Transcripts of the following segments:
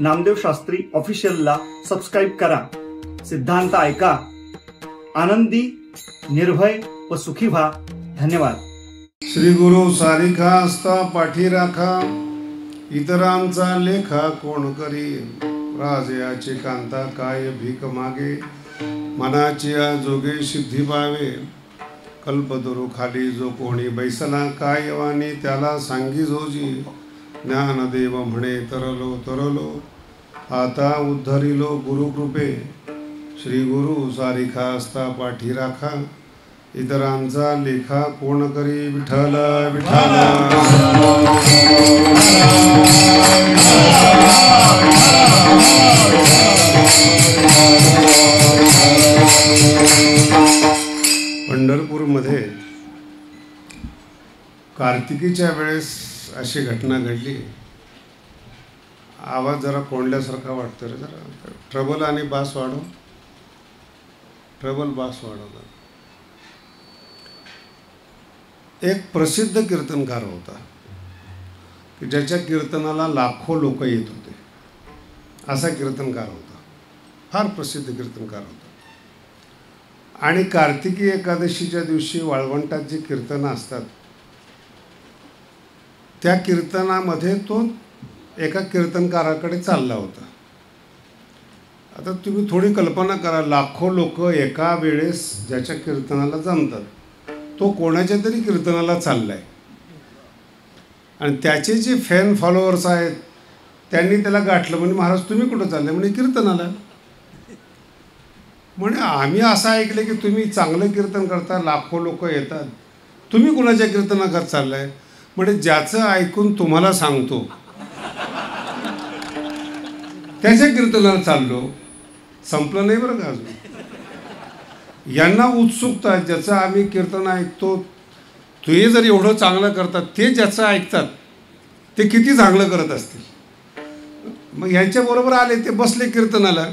Namdev Shastri ऑफिशियलला subscribe करा. सिद्धांत ऐका, आनंदी, निर्भय व सुखी व्हा. धन्यवाद. श्री गुरु सारिखा असता पाठी राखा, इतरांचा लेखा कोण करी. राजयाचे कांता काय भीक मागे, मनाची जोगे सिद्धी पावे. कल्पतरू खाली जो कोणी बैसला, काय वाणी त्याला सांगी जोजी. ज्ञानदेव म्हणे तरलो तरलो, आता उद्धरिलो गुरुकृपे. श्री गुरु सारिखा असता पाठी राखा, इतरांचा लेखा कोण करी. विठ्ठल विठ्ठल. पंढरपूरमध्ये कार्तिकीच्या वेळेस अशी घटना घडली. आवाज जरा कोंडल्यासारखा वाटतो रे. जरा ट्रबल आणि बास वाढव, ट्रबल बास वाढव. एक प्रसिद्ध कीर्तनकार होता की ज्याच्या कीर्तनाला लाखो लोक येत होते. असा कीर्तनकार होता, फार प्रसिद्ध कीर्तनकार होता. आणि कार्तिकी एकादशीच्या दिवशी वाळवंटात जी कीर्तनं असतात, त्या कीर्तनामध्ये तो एका कीर्तनकाराकडे चालला होता. आता तुम्ही थोडी कल्पना करा, लाखो लोक एका वेळेस ज्याच्या कीर्तनाला जमतात, तो कोणाच्या तरी कीर्तनाला चालला आहे. आणि त्याचे जे फॅन फॉलोअर्स आहेत त्यांनी त्याला गाठलं. म्हणजे महाराज तुम्ही कुठं चालले? म्हणजे कीर्तनाला. म्हणजे आम्ही असं ऐकलं की तुम्ही चांगलं कीर्तन करता, लाखो लोक येतात, तुम्ही कुणाच्या कीर्तनात चाललाय? म्हणजे ज्याचं ऐकून तुम्हाला सांगतो त्याच्या कीर्तनाला चाललो. संपलं नाही बरं का अजून. यांना उत्सुकता, ज्याचं आम्ही कीर्तन ऐकतो ते जर एवढं चांगलं करतात, ते ज्याचं ऐकतात ते किती चांगलं करत असतील. मग यांच्याबरोबर आले, ते बसले कीर्तनाला.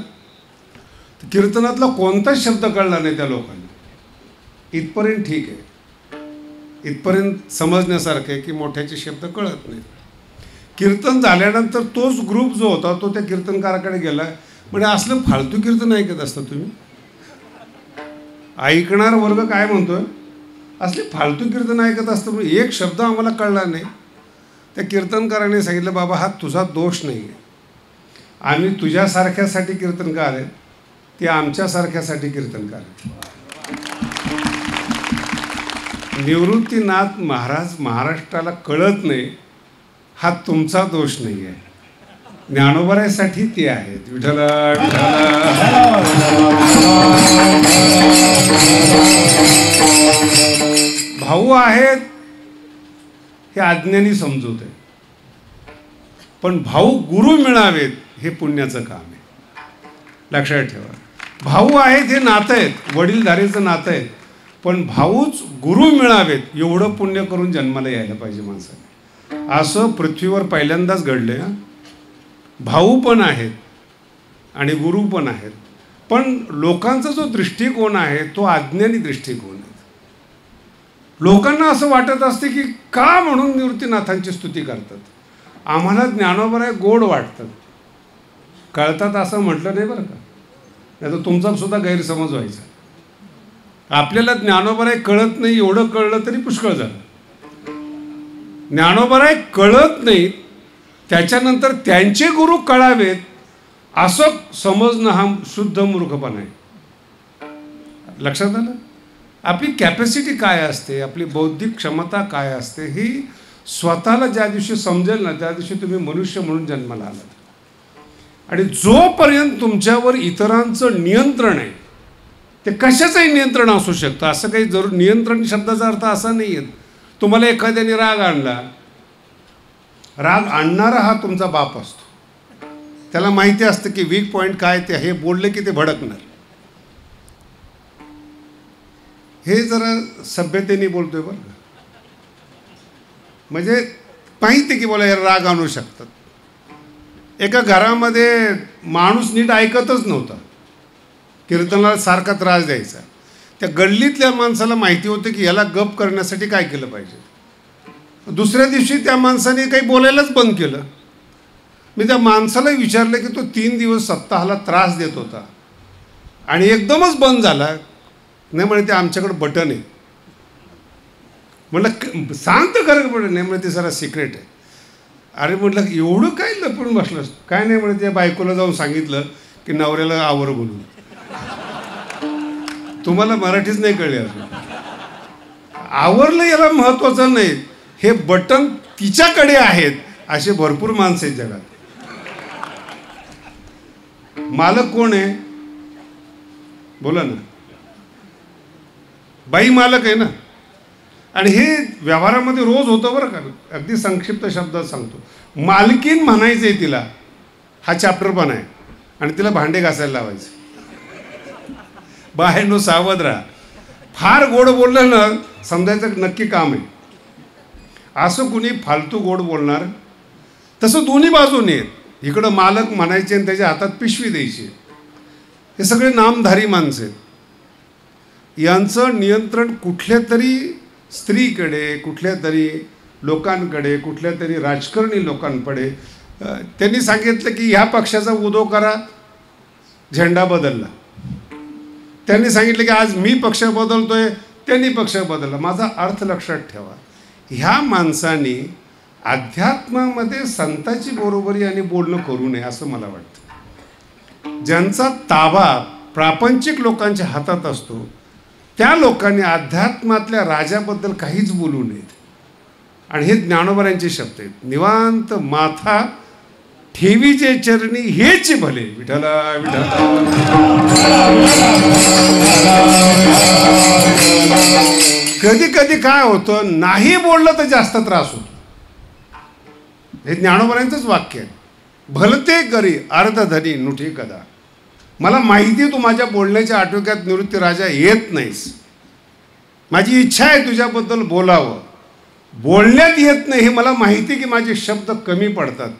कीर्तनातला कोणताच शब्द कळला नाही त्या लोकांना. इथपर्यंत ठीक आहे, इथपर्यंत समजण्यासारखं आहे की मोठ्याचे शब्द कळत नाहीत. कीर्तन झाल्यानंतर तोच ग्रुप जो होता तो त्या कीर्तनकाराकडे गेला. म्हणजे असलं फालतू कीर्तन ऐकत असता तुम्ही? ऐकणार वर्ग काय म्हणतोय? असले फालतू कीर्तन ऐकत असतं. म्हणजे एक शब्द आम्हाला कळला नाही. त्या कीर्तनकाराने सांगितलं, बाबा हा तुझा दोष नाही आहे, आम्ही तुझ्यासारख्यासाठी कीर्तनकार आहेत, ते आमच्यासारख्यासाठी कीर्तनकार आहेत. निवृत्तीनाथ महाराज महाराष्ट्राला कळत नाही, हा तुमचा दोष नाही आहे, ज्ञानोबारायसाठी ते आहेत. विठ्ठल भाऊ आहेत हे अज्ञानी समजवत आहे, पण भाऊ गुरु मिळावेत हे पुण्याचं काम आहे. लक्षात ठेवा. भाऊ आहेत हे नातं आहेत, वडीलधारीचं नातं आहे, पण भाऊच गुरु मिळावेत एवढं पुण्य करून जन्माला यायला पाहिजे माणसाने. असं पृथ्वीवर पहिल्यांदाच घडले. भाऊ पण आहेत आणि गुरु पण आहेत, पण लोकांचा जो दृष्टिकोन आहे तो अज्ञानी दृष्टिकोन आहे. लोकांना असं वाटत असते की का म्हणून निवृत्तीनाथांची स्तुती करतात. आम्हाला ज्ञानोबराय गोड वाटतात, कळतात असं म्हटलं नाही बरं का, नाही तर तुमचा सुद्धा गैरसमज व्हायचा. आपल्याला ज्ञानोबराय कळत नाही एवढं कळलं तरी पुष्कळ झालं. ज्ञानोबराय कळत नाही, त्याच्यानंतर त्यांचे गुरु कळावेत असं समजणं हा शुद्ध मूर्खपणा आहे. लक्षात आलं? आपली कॅपॅसिटी काय असते, आपली बौद्धिक क्षमता काय असते, ही स्वतःला ज्या दिवशी समजेल ना त्या दिवशी तुम्ही मनुष्य म्हणून जन्माला आलात. आणि जोपर्यंत तुमच्यावर इतरांचं नियंत्रण आहे, ते कशाचंही नियंत्रण असू शकतं, असं काही जरूर. नियंत्रण शब्दाचा अर्थ असा नाही आहे तुम्हाला एखाद्याने राग आणला, राग आणणारा हा तुमचा बाप असतो. त्याला माहिती असतं की वीक पॉईंट काय, ते हे बोलले की ते भडकणार. हे जरा सभ्यतेने बोलतोय बरं का, म्हणजे माहिती की बोला हे राग आणू शकतात. एका घरामध्ये माणूस नीट ऐकतच नव्हता, कीर्तनाला सारखा त्रास द्यायचा. त्या गल्लीतल्या माणसाला माहिती होतं की याला गप करण्यासाठी काय केलं पाहिजे. दुसऱ्या दिवशी त्या माणसाने काही बोलायलाच बंद केलं. मी त्या माणसाला विचारलं की तो 3 दिवस सप्ताहाला त्रास देत होता आणि एकदमच बंद झाला. नाही म्हणे ते आमच्याकडे बटन आहे. म्हटलं सांग तर खरं बटन. नाही म्हणे ते जरा सिक्रेट आहे. अरे म्हटलं एवढं काय लपून बसलंस? काय नाही म्हणे त्या बायकोला जाऊन सांगितलं की नवऱ्याला आवर बोलून. तुम्हाला मराठीच नाही कळली अजून. आवरलं याला महत्वाचं नाही, हे बटन तिच्याकडे आहेत असे भरपूर माणसं आहेत जगात. मालक कोण आहे? बोला ना. बाई मालक आहे ना. आणि हे व्यवहारामध्ये रोज होतं बरं का. अगदी संक्षिप्त शब्दात सांगतो. मालकीन म्हणायचंय तिला, हा चॅप्टर पण आहे, आणि तिला भांडे घासायला लावायचे. बाहेरनो सावध राहा. फार गोड बोललं ना समजायचं नक्की काम आहे. असं कुणी फालतू गोड बोलणार? तसं दोन्ही बाजूने इकडं मालक म्हणायचे आणि त्याच्या हातात पिशवी द्यायची. हे सगळे नामधारी माणसं आहेत. यांचं नियंत्रण कुठल्या तरी स्त्रीकडे, कुठल्या तरी लोकांकडे, कुठल्या तरी राजकारणी लोकांकडे. त्यांनी सांगितलं की ह्या पक्षाचा उदो करा, झेंडा बदलला. त्यांनी सांगितलं की आज मी पक्ष बदलतोय, त्यांनी पक्ष बदलला. माझा अर्थ लक्षात ठेवा. ह्या माणसांनी अध्यात्मामध्ये संताची बरोबरी आणि बोलणं करू नये असं मला वाटतं. ज्यांचा ताबा प्रापंचिक लोकांच्या हातात असतो त्या लोकांनी अध्यात्मातल्या राजाबद्दल काहीच बोलू नयेत. आणि हे ज्ञानोबरांचे शब्द आहेत. निवांत माथा ठेवीचे चरणी हेच भले. विठ्ठला विठ्ठला. कधी कधी काय होतं, नाही बोललं तर जास्त त्रास होतो. हे ज्ञानोबरांचंच वाक्य आहे. भलते करी अर्धधनी नुठी कदा. मला माहिती तू माझ्या बोलण्याच्या आटोक्यात निवृत्ती राजा येत नाहीस. माझी इच्छा आहे तुझ्याबद्दल बोलावं, बोलण्यात येत नाही हे मला माहिती की माझे शब्द कमी पडतात.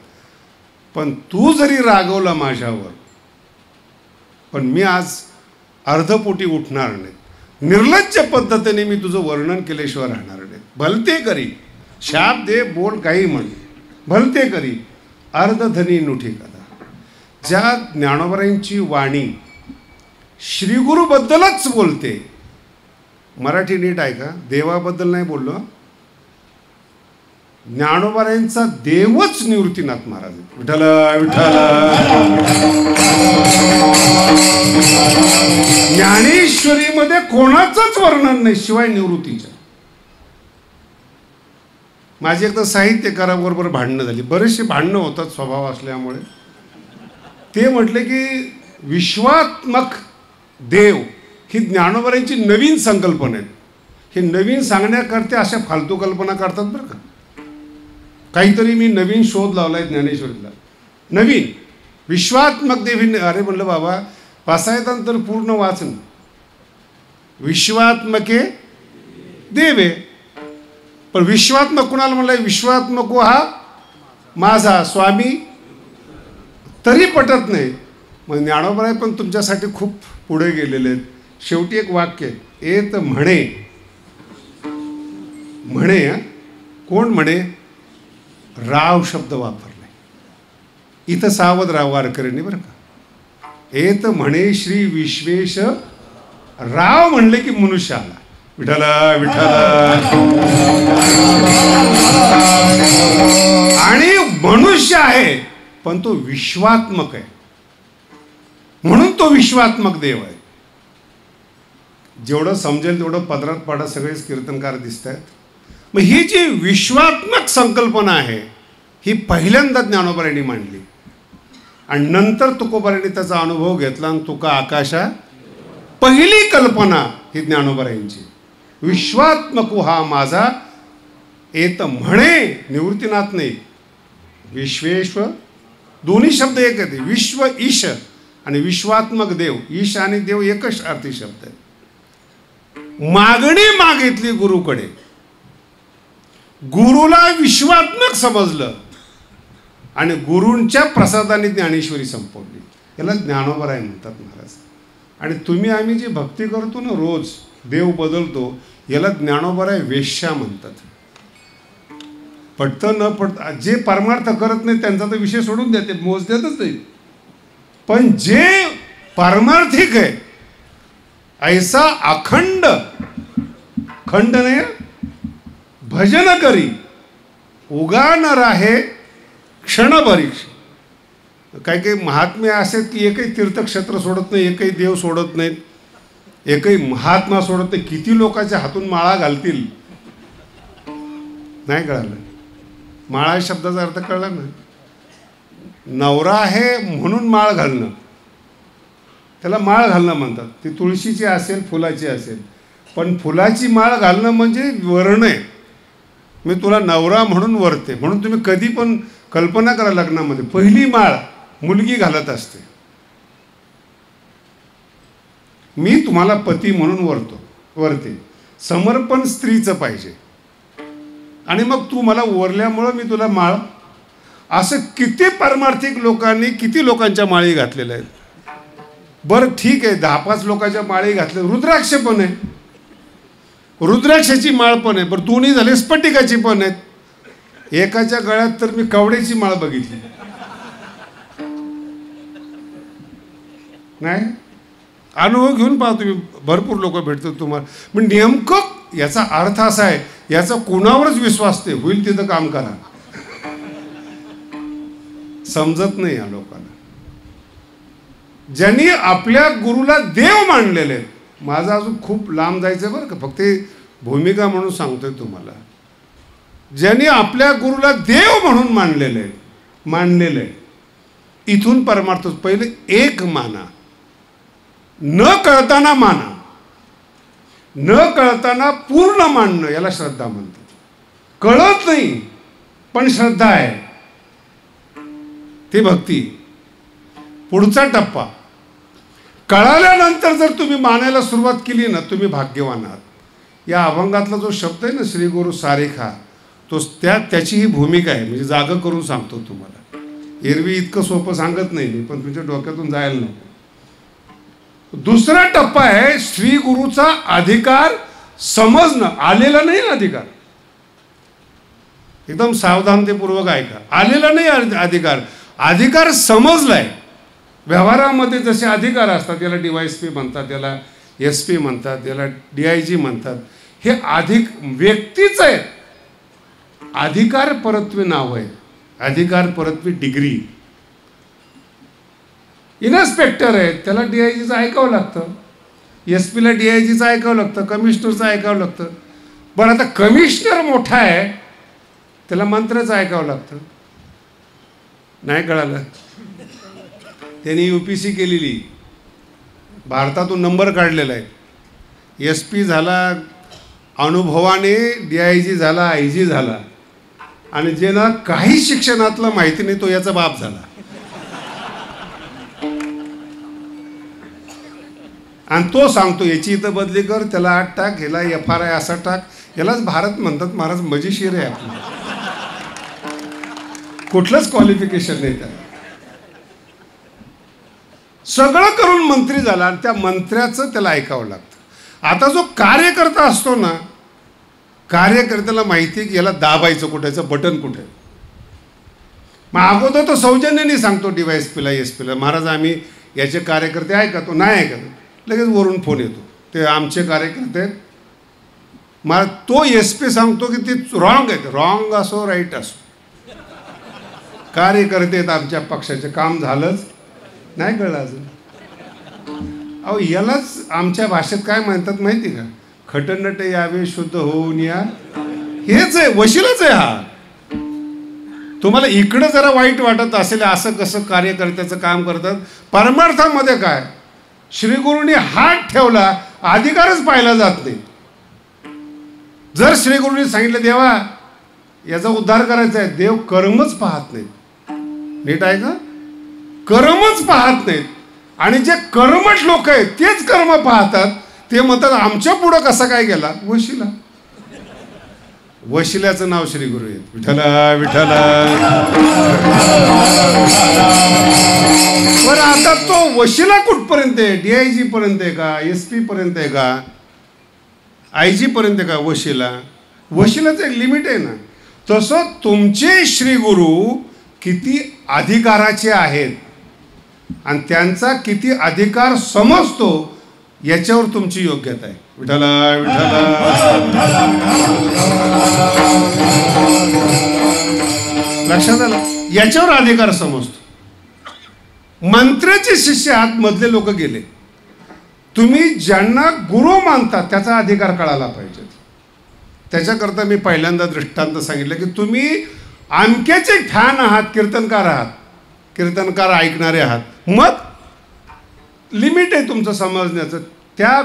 पण तू जरी रागवला माझ्यावर, पण मी आज अर्धपोटी उठणार नाही. निर्लज्ज पद्धतीने मी तुझं वर्णन केल्याशिवाय राहणार नाही. भलते करी, शाप दे, बोल, काही म्हण, भलते करी अर्धधनी नुठी कदा. ज्या ज्ञानोबरांची वाणी श्रीगुरूबद्दलच बोलते. मराठी नीट आहे का? देवाबद्दल नाही बोललो. ज्ञानोबरांचा देवच निवृत्तीनाथ महाराज. विठ्ठला विठ्ठला. ज्ञानेश्वरीमध्ये कोणाचंच वर्णन नाही शिवाय निवृत्तीच्या. माझी एकदा साहित्यकाराबरोबर भांडणं झाली. बरेचसे भांडणं होतात स्वभाव असल्यामुळे. ते म्हटले की विश्वात्मक देव ही ज्ञानोबरांची नवीन संकल्पना आहे. हे नवीन सांगण्याकरता अशा फालतू कल्पना करतात बरं का. काहीतरी मी नवीन शोध लावलाय ज्ञानेश्वरीला. नवीन विश्वात्मक देवी. अरे म्हणलं बाबा, वाचायचं पूर्ण वाचन. विश्वात्मके देवे. पण विश्वात्मक कुणाला म्हणलंय? विश्वात्मक हा माझा स्वामी. तरी पटत नाही. मग ज्ञानोबराय पण तुमच्यासाठी खूप पुढे गेलेले आहेत. शेवटी एक वाक्य येत म्हणे. म्हणे कोण म्हणे? राव शब्द वापरलाय. इथं सावध राव वारकऱ्यांनी बरं का. येत म्हणे श्री विश्वेश राव म्हणले की मनुष्य आला. विठ्ठला विठ्ठला. आणि मनुष्य आहे पण तो विश्वात्मक आहे, म्हणून तो विश्वात्मक देव आहे. जेवढं समजेल तेवढं पदरात पाडा सगळेच कीर्तनकार दिसत आहेत. मग ही जी विश्वात्मक संकल्पना आहे ही पहिल्यांदा ज्ञानोबरांनी मांडली. आणि नंतर तुकोबारांनी त्याचा अनुभव घेतला आणि तुका आकाशा. पहिली कल्पना ही ज्ञानोबरांची. विश्वात्मक हा माझा. येत म्हणे निवृत्तीनाथ नाही, विश्वेश्वर. दोन्ही शब्द एक आहेत. विश्व ईश आणि विश्वात्मक देव. ईश आणि देव एकच अर्थी शब्द आहे. मागणी मागितली गुरुकडे. गुरुला विश्वात्मक समजलं आणि गुरूंच्या प्रसादाने ज्ञानेश्वरी संपवली. याला ज्ञानोबराय म्हणतात महाराज. आणि तुम्ही आम्ही जी भक्ती करतो ना, रोज देव बदलतो, याला ज्ञानोबराय वेश्या म्हणतात. पटतं न पटतं, जे परमार्थ करत नाही त्यांचा तर विषय सोडून द्या, ते मोजण्यातच नाही. पण जे पारमार्थिक आहे, ऐसा अखंड खंड नाही भजन करी उगा न राहे क्षणभरी. काही काही महात्मे असे की एकही तीर्थक्षेत्र सोडत नाही, एकही देव सोडत नाहीत, एकही महात्मा सोडत नाही. किती लोकांच्या हातून माळा घालतील, नाही कळालं. माळा शब्दाचा अर्थ कळला ना. नवरा आहे म्हणून माळ घालणं, त्याला माळ घालणं म्हणतात. ती तुळशीची असेल, फुलाची असेल, पण फुलाची माळ घालणं म्हणजे वरण आहे. मी तुला नवरा म्हणून वरते. म्हणून तुम्ही कधी पण कल्पना करा, लग्नामध्ये पहिली माळ मुलगी घालत असते, मी तुम्हाला पती म्हणून वरते. समर्पण स्त्रीचं पाहिजे. आणि मग तू मला वरल्यामुळं मी तुला माळ. असं किती पारमार्थिक लोकांनी किती लोकांच्या माळी घातलेल्या आहेत. बरं ठीक आहे, 10-5 लोकांच्या माळी घातल्या. रुद्राक्ष पण आहे, रुद्राक्षाची माळ पण आहे. बरं दोन्ही झाले, स्फटिकाची पण आहेत. एकाच्या गळ्यात तर मी कवड्याची माळ बघितली नाही. अनुभव घेऊन पहा तुम्ही, भरपूर लोक भेटतात तुम्हाला. पण नेमकं याचा अर्थ असा आहे, याचा कोणावरच विश्वास ते होईल तिथं काम करा. समजत नाही या लोकांना. ज्यांनी आपल्या गुरुला देव मानलेले आहेत. माझं अजून खूप लांब जायचं बरं का, फक्त भूमिका म्हणून सांगतोय तुम्हाला. ज्यांनी आपल्या गुरुला देव म्हणून मानलेलं आहे, इथून परमार्थ. पहिले एक माना, न कळताना माना, न कळताना पूर्ण मानणं, याला श्रद्धा म्हणतात. कळत नाही पण श्रद्धा आहे, ती भक्ती. पुढचा टप्पा, कळाल्यानंतर जर तुम्ही मानायला सुरुवात केली ना, तुम्ही भाग्यवान आहात. या अभंगातला जो शब्द आहे ना, श्री गुरु सारेखा, तो त्याची ही भूमिका आहे. म्हणजे जागं करून सांगतो तुम्हाला. एरवी इतकं सोपं सांगत नाही मी, पण तुमच्या डोक्यातून जायला नको. दुसरा टप्पा आहे श्री गुरुचा अधिकार समजणं. आलेला नाही अधिकार, एकदम सावधानतेपूर्वक ऐका. आलेला नाही अधिकार, अधिकार समजलाय. व्यवहारामध्ये जसे अधिकार असतात, याला DYSP म्हणतात, याला SP म्हणतात, याला DIG म्हणतात. हे व्यक्तीच आहे. अधिकार परत्वे नाव आहे, अधिकार परत्वे डिग्री. इन्स्पेक्टर आहे, त्याला DIGचं ऐकावं लागतं, SP ला DIGचं ऐकावं लागतं, कमिशनरचं ऐकावं लागतं. बरं आता कमिशनर मोठा आहे, त्याला मंत्र्याचं ऐकावं लागतं. नाही कळालं. त्यांनी UPC केलेली, भारतातून नंबर काढलेला आहे. SP झाला अनुभवाने, DIG झाला, IG झाला. आणि जे ना काही शिक्षणातलं माहिती नाही, तो याचा बाप झाला. आणि तो सांगतो याची इथं बदली कर, त्याला 8 टाक, ह्याला FRI असा टाक. यालाच भारत म्हणतात. महाराज मजेशीर आहे आपलं, कुठलंच क्वालिफिकेशन नाही त्याला. सगळं करून मंत्री झाला आणि त्या मंत्र्याचं त्याला ऐकावं लागतं. आता जो कार्यकर्ता असतो ना, कार्यकर्त्याला माहिती आहे की याला दाबायचं कुठेचं, बटन कुठे. मग अगोदर तो सौजन्याने सांगतो DYSPला, SP ला, महाराज आम्ही याचे कार्यकर्ते ऐका. तो नाही ऐकत, लगेच वरून फोन येतो, ते आमचे कार्यकर्ते आहेत. मग तो SP सांगतो की ते रॉंग आहेत. रॉंग असो राईट असो, कार्यकर्ते आहेत आमच्या पक्षाचे, काम झालंच नाही. कळलं अजून? अहो यालाच आमच्या भाषेत काय म्हणतात माहिती का? खटनटे यावे शुद्ध होऊन या. हेच आहे, वशिलाच आहे हा. तुम्हाला इकडं जरा वाईट वाटत असेल, असं कसं कार्यकर्त्याचं काम करतात. परमार्थामध्ये काय, श्रीगुरूंनी हात ठेवला, अधिकारच पाहिला जात नाही. जर श्रीगुरूंनी सांगितलं देवा याचा उद्धार करायचा आहे, देव कर्मच पाहत नाहीत. नीट आहे का? कर्मच पाहत नाहीत. आणि जे कर्मठ लोक आहेत तेच कर्म पाहतात. ते म्हणतात आमच्या पुढं कसा काय गेला? वशिला. वशिल्याचं नाव श्री गुरु आहेत. विठ्ठला विठ्ठला. पण आता तो वशिला कुठपर्यंत आहे? DIG पर्यंत आहे का? SP पर्यंत आहे का? IG पर्यंत आहे का वशिला? वशिलाचं एक लिमिट आहे ना. तसं तुमचे श्री गुरु किती अधिकाराचे आहेत आणि त्यांचा किती अधिकार समजतो याच्यावर तुमची योग्यता आहे. विठ्ठला विठ्ठला. लक्षात आलं? याच्यावर अधिकार समजतो. मंत्र्याचे शिष्य आत मधले लोक गेले. तुम्ही ज्यांना गुरु मानता त्याचा अधिकार कळायला पाहिजे. त्याच्याकरता मी पहिल्यांदा दृष्टांत सांगितलं की तुम्ही आमक्याचे फॅन आहात, कीर्तनकार आहात, कीर्तनकार ऐकणारे आहात, मग लिमिट आहे तुमचं समजण्याचं. त्या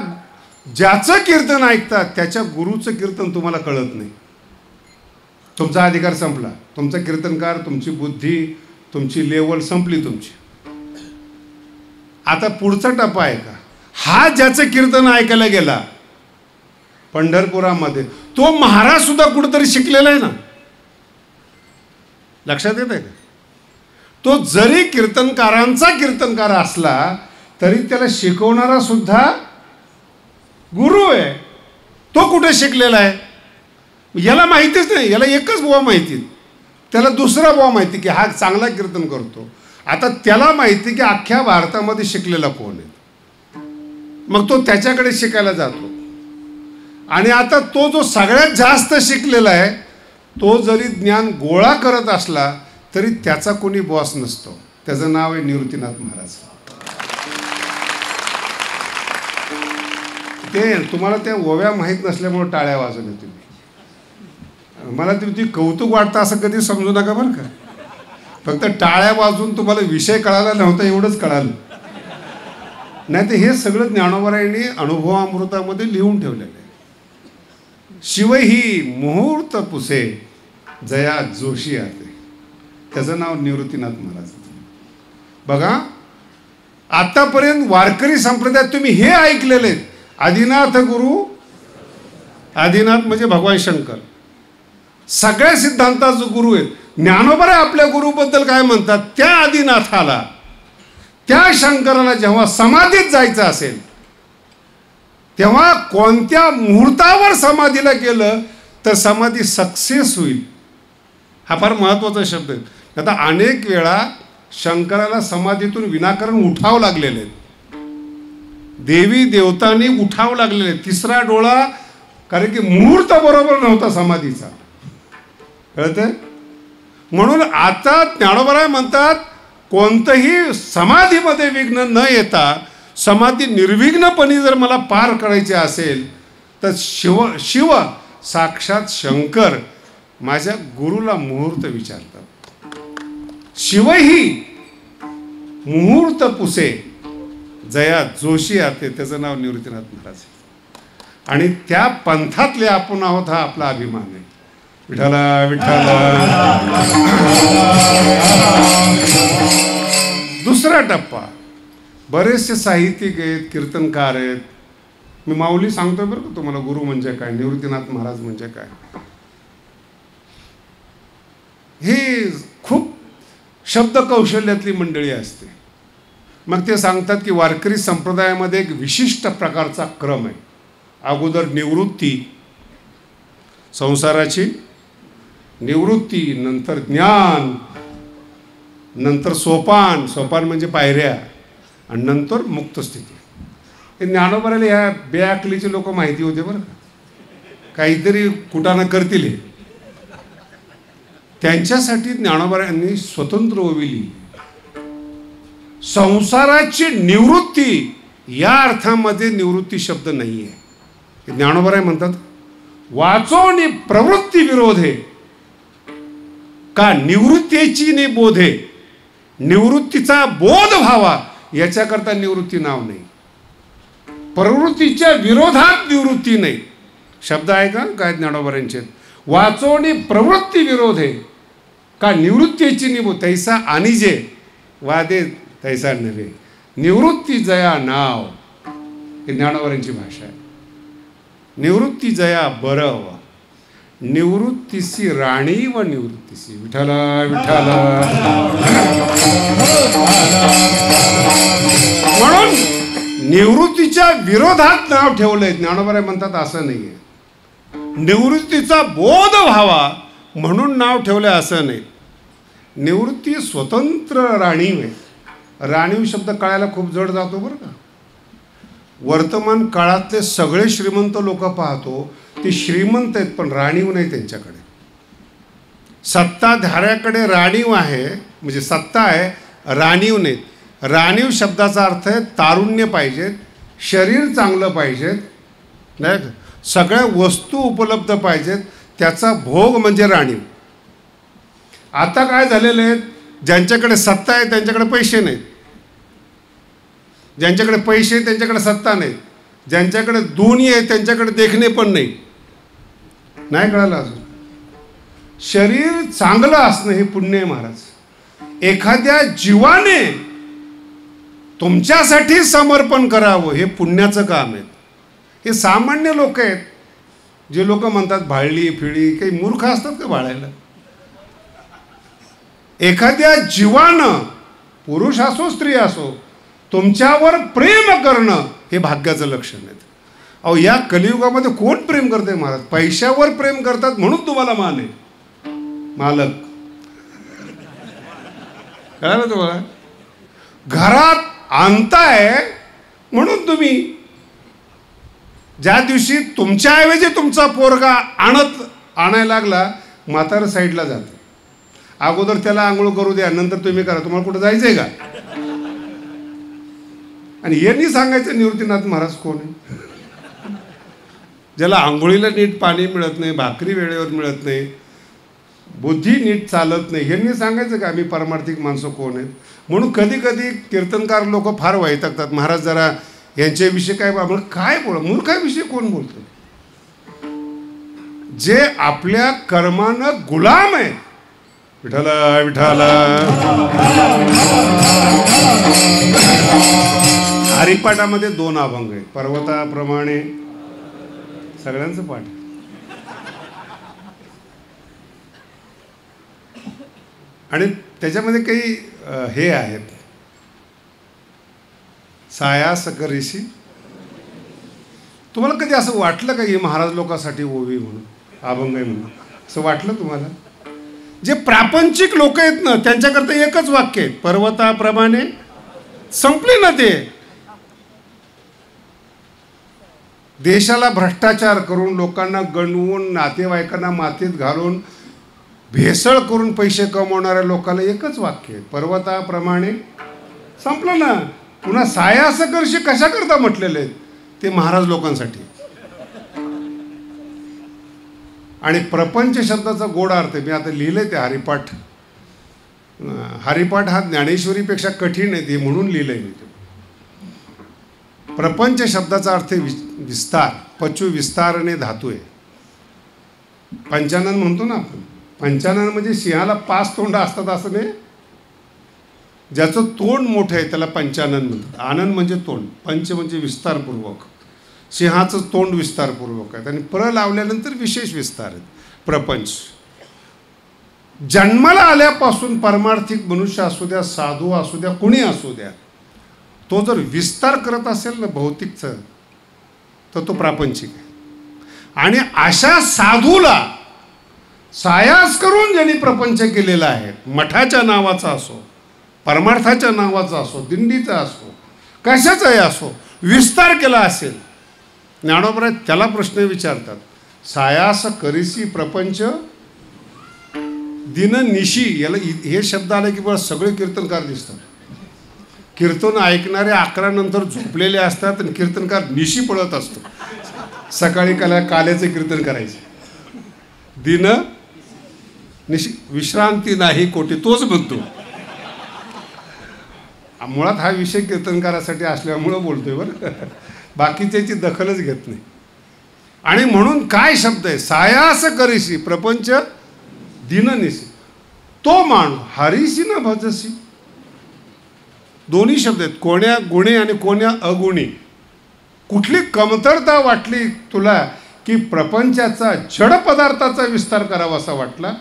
ज्याचं कीर्तन ऐकतात त्याच्या गुरुचं कीर्तन तुम्हाला कळत नाही. तुमचा अधिकार संपला. तुमचा कीर्तनकार, तुमची बुद्धी, तुमची लेवल संपली तुमची. आता पुढचा टप्पा आहे का? हा ज्याचं कीर्तन ऐकायला गेला पंढरपुरामध्ये, तो महाराज सुद्धा कुठेतरी शिकलेला आहे ना. लक्षात येत आहे का? तो जरी कीर्तनकारांचा कीर्तनकार असला तरी त्याला शिकवणारा सुद्धा गुरु आहे. तो कुठे शिकलेला आहे? याला माहितीच नाही. याला एकच बुवा माहिती, त्याला दुसरा बुवा माहिती की हा चांगला कीर्तन करतो. आता त्याला माहिती की अख्ख्या भारतामध्ये शिकलेला कोण आहे, मग तो त्याच्याकडे शिकायला जातो. आणि आता तो जो सगळ्यात जास्त शिकलेला आहे तो जरी ज्ञान गोळा करत असला तरी त्याचा कोणी बॉस नसतो. त्याचं नाव आहे निवृत्तीनाथ महाराज. ते तुम्हाला त्या ओव्या माहीत नसल्यामुळे टाळ्या वाजवल्या तुम्ही. मला ती कौतुक वाटतं असं कधी समजू नका बरं का. फक्त टाळ्या वाजून तुम्हाला विषय कळाला नव्हता एवढंच कळालं. नाही तर हे सगळं ज्ञानोबरायांनी अनुभवामृतामध्ये लिहून ठेवलेलं आहे. शिव ही मुहूर्त पुसे जया जोशी आहे. त्याचं नाव निवृत्तीनाथ महाराज. बघा, आतापर्यंत वारकरी संप्रदायात तुम्ही हे ऐकलेले आहेत, आदिनाथ गुरु. आदिनाथ म्हणजे भगवान शंकर, सगळ्या सिद्धांताचा गुरु आहेत. ज्ञानोबा आपल्या गुरुबद्दल काय म्हणतात? त्या आदिनाथाला, त्या शंकराला जेव्हा समाधीत जायचं असेल तेव्हा कोणत्या मुहूर्तावर समाधीला गेलं तर समाधी सक्सेस होईल. हा फार महत्त्वाचा शब्द आहे. आता अनेक वेळा शंकराला समाधीतून विनाकारण उठाव लागलेले आहेत. देवी देवतांनी उठाव लागलेले आहेत. तिसरा डोळा, कारण की मुहूर्त बरोबर नव्हता समाधीचा. कळतंय? म्हणून आता ज्ञानोबा म्हणतात कोणतंही समाधीमध्ये विघ्न न येता समाधी निर्विघ्नपणे जर मला पार करायचे असेल तर शिव साक्षात शंकर माझ्या गुरुला मुहूर्त विचारतात. शिवही मुहूर्त पुसे जया जोशी आते. त्याचं नाव निवृत्तीनाथ महाराज. आणि त्या पंथातले आपण आहोत हा आपला अभिमान आहे. विठ्ठला विठ्ठला. दुसरा टप्पा, बरेचसे साहित्यिक आहेत, कीर्तनकार आहेत. मी माऊली सांगतोय बरं का तुम्हाला, गुरु म्हणजे काय, निवृत्तीनाथ महाराज म्हणजे काय. हे खूप शब्द कौशल्यातली मंडळी असते. मग ते सांगतात की वारकरी संप्रदायामध्ये एक विशिष्ट प्रकारचा क्रम आहे. अगोदर निवृत्ती, संसाराची निवृत्ती, नंतर ज्ञान, नंतर सोपान, सोपान म्हणजे पायऱ्या, आणि नंतर मुक्त स्थिती. हे ज्ञानोबाला ह्या बेअक्कलीचे लोक माहिती होते बरं का. काहीतरी कुटाणा करतील हे. त्यांच्यासाठी ज्ञानोबांनी स्वतंत्र ओवी लिहिली. संसाराची निवृत्ती या अर्थामध्ये निवृत्ती शब्द नाही आहे. ज्ञानोबा म्हणतात वाचोनी प्रवृत्ती विरोधे का निवृत्तीची ने बोधे. निवृत्तीचा बोध व्हावा याच्याकरता निवृत्ती नाव नाही. प्रवृत्तीच्या विरोधात निवृत्ती नाही. शब्द आहे का काय ज्ञानोबांचे? वाचोनी प्रवृत्ती विरोधे का निवृत्तीची निबो तैसा अनिजे वादे तैसा नव्हे. निवृत्ती जया नाव, ही ज्ञानोबांची भाषा आहे. निवृत्ती जया बरव, निवृत्तीसी राणी व निवृत्तीसी. विठ्ठला विठ्ठला. म्हणून निवृत्तीच्या विरोधात नाव ठेवलंय. ज्ञानोबा म्हणतात असं नाहीये. निवृत्तीचा बोध व्हावा म्हणून नाव ठेवलं असं नाही. निवृत्ती स्वतंत्र राणीव आहे. राणीव शब्द कळायला खूप जड जातो बरं का. वर्तमान काळातले सगळे श्रीमंत लोक पाहतो, ते श्रीमंत आहेत पण राणीव नाही त्यांच्याकडे. सत्ताधाऱ्याकडे राणीव आहे, म्हणजे सत्ता आहे, राणीव नाहीत. राणीव शब्दाचा अर्थ आहे तारुण्य पाहिजेत, शरीर चांगलं पाहिजेत, नाही का, सगळ्या वस्तू उपलब्ध पाहिजेत, त्याचा भोग म्हणजे राणीव. आता काय झालेलं आहे, ज्यांच्याकडे सत्ता आहे त्यांच्याकडे पैसे नाहीत, ज्यांच्याकडे पैसे आहेत त्यांच्याकडे सत्ता नाही, ज्यांच्याकडे दोन्ही आहे त्यांच्याकडे देखणे पण नाही. नाही कळालं अजून. शरीर चांगलं असणं हे पुण्य आहे महाराज. एखाद्या जीवाने तुमच्यासाठी समर्पण करावं हे पुण्याचं काम आहे. हे सामान्य लोक आहेत, जे लोक म्हणतात भाळली फिळी, काही मूर्ख असतात का भाळायला. एखाद्या जीवानं, पुरुष असो स्त्री असो, तुमच्यावर प्रेम करणं हे भाग्याचं लक्षण आहे. अहो या कलियुगामध्ये कोण प्रेम करते महाराज? पैशावर प्रेम करतात म्हणून तुम्हाला मान आहे. मालक कळलं तुम्हाला? घरात आणताय म्हणून तुम्ही, ज्या दिवशी तुमच्याऐवजी तुमचा पोरगा आणायला लागला, म्हातारं साईडला जातं. अगोदर त्याला आंघोळ करू द्या, नंतर तुम्ही करा. तुम्हाला कुठं जायचंय का? आणि यांनी सांगायचं निवृत्तीनाथ महाराज कोण आहे? ज्याला आंघोळीला नीट पाणी मिळत नाही, भाकरी वेळेवर मिळत नाही, बुद्धी नीट चालत नाही, यांनी सांगायचं का आम्ही परमार्थिक माणसं कोण आहेत? म्हणून कधी कधी कीर्तनकार लोक फार वैतागतात, महाराज जरा यांच्याविषयी काय काय बोला, मूर्खाविषयी कोण बोलतो? जे आपल्या कर्मानं गुलाम आहे. विठाला विठाला. हरिपाठामध्ये 2 अभंग आहेत, पर्वताप्रमाणे. सगळ्यांचं पाठ. आणि त्याच्यामध्ये काही हे आहेत, सायास करीशी. तुम्हाला कधी असं वाटलं का हे महाराज लोकांसाठी ओवी म्हणून अभंग आहे म्हणून? असं वाटलं तुम्हाला? जे प्रापंचिक लोक आहेत ना, त्यांच्याकरता एकच वाक्य आहे, पर्वताप्रमाणे. संपले ना ते. देशाला भ्रष्टाचार करून, लोकांना गणवून, नातेवाईकांना मातीत घालून, भेसळ करून पैसे कमवणाऱ्या लोकांना एकच वाक्य आहे, पर्वताप्रमाणे. संपलं ना. पुन्हा सायासकर्षी कशा करता म्हटलेले आहेत? ते महाराज लोकांसाठी. आणि प्रपंच शब्दाचा गोड अर्थ मी आता लिहिलंय ते हरिपाठ. हरिपाठ हा ज्ञानेश्वरीपेक्षा कठीण आहे, ते म्हणून लिहिलंय मी. प्रपंच शब्दाचा अर्थ विस्तार, पचू विस्तारने धातू आहे. पंचानन म्हणतो ना आपण. पंचानन म्हणजे सिंहाला 5 तोंड असतात असं नाही. ज्याचं तोंड मोठं आहे त्याला पंचानन म्हणतात. आनंद म्हणजे तोंड, पंच म्हणजे विस्तारपूर्वक. सिंहाचं तोंड विस्तारपूर्वक आहे, आणि प्र लावल्यानंतर विशेष विस्तार आहेत. प्रपंच. जन्माला आल्यापासून परमार्थिक मनुष्य असू द्या, साधू असू द्या, कुणी असू द्या, तो जर विस्तार करत असेल ना भौतिकचं, तर तो प्रापंचिक आहे. आणि अशा साधूला सायास करून ज्यांनी प्रपंच केलेला आहे, मठाच्या नावाचा असो, परमार्थाच्या नावाचा असो, दिंडीचा असो, कशाचाही असो, विस्तार केला असेल, ज्ञानोबा त्याला प्रश्न विचारतात, सायास करीसी प्रपंच दिन निशी. याला हे शब्द आले की बघा सगळे कीर्तनकार दिसतात. कीर्तन ऐकणारे 11 नंतर झोपलेले असतात, आणि कीर्तनकार निशी पळत असतो. सकाळी काल्याचे कीर्तन करायचे. दिन निशी, विश्रांती नाही कोटी, तोच म्हणतो. मुळात हा विषय कीर्तनकारासाठी असल्यामुळं बोलतोय बरं, बाकीच्याची दखलच घेत नाही. आणि म्हणून काय शब्द आहे, सायास करीसी प्रपंच दिननिसी. तो मान हरीसी न भजसी. दोन्ही शब्द आहेत, कोण्या गुणे आणि कोण्या अगुणी. कुठली कमतरता वाटली तुला की प्रपंचाचा जड पदार्थाचा विस्तार करावा असा वाटला,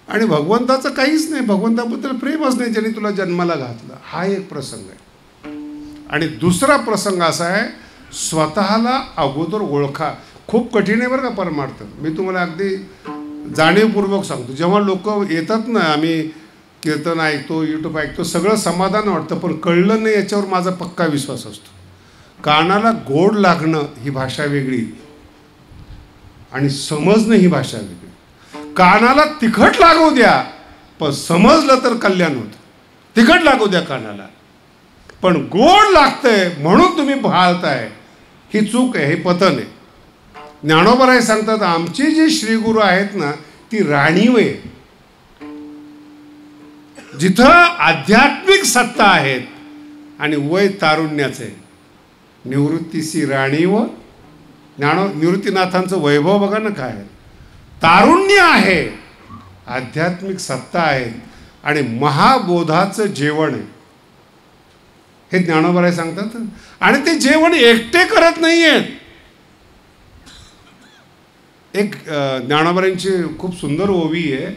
आणि भगवंताचं काहीच नाही, भगवंताबद्दल प्रेमच नाही ज्यांनी तुला जन्माला घातलं, हा एक प्रसंग आहे. आणि दुसरा प्रसंग असा आहे, स्वतःला अगोदर ओळखा. खूप कठीण आहे बरं का परमार्थ. मी तुम्हाला अगदी जाणीवपूर्वक सांगतो. जेव्हा लोक येतात ना, आम्ही कीर्तन ऐकतो, यूट्यूब ऐकतो, सगळं समाधान वाटतं, पण कळलं नाही याच्यावर माझा पक्का विश्वास असतो. कानाला गोड लागणं ही भाषा वेगळी आणि समजणं ही भाषा वेगळी. कानाला तिखट लागू द्या, पण समजलं तर कल्याण होतं. तिखट लागू द्या कानाला, पण गोड लागतंय म्हणून तुम्ही भाळताय, ही चूक आहे, हे पतन आहे. ज्ञानोबराय सांगतात, आमची जी श्रीगुरु आहेत ना ती राणीव आहे. जिथं आध्यात्मिक सत्ता आहेत आणि वय तारुण्याचे, निवृत्तीसी राणीव. निवृत्तीनाथांचं वैभव बघा ना काय आहे. तारुण्य आहे, आध्यात्मिक सत्ता आहे आणि महाबोधाचं जेवण आहे, हे ज्ञानोबराय सांगतात. आणि ते जेवण एकटे करत नाही आहेत. एक ज्ञानोबरायांची खूप सुंदर ओवी आहे,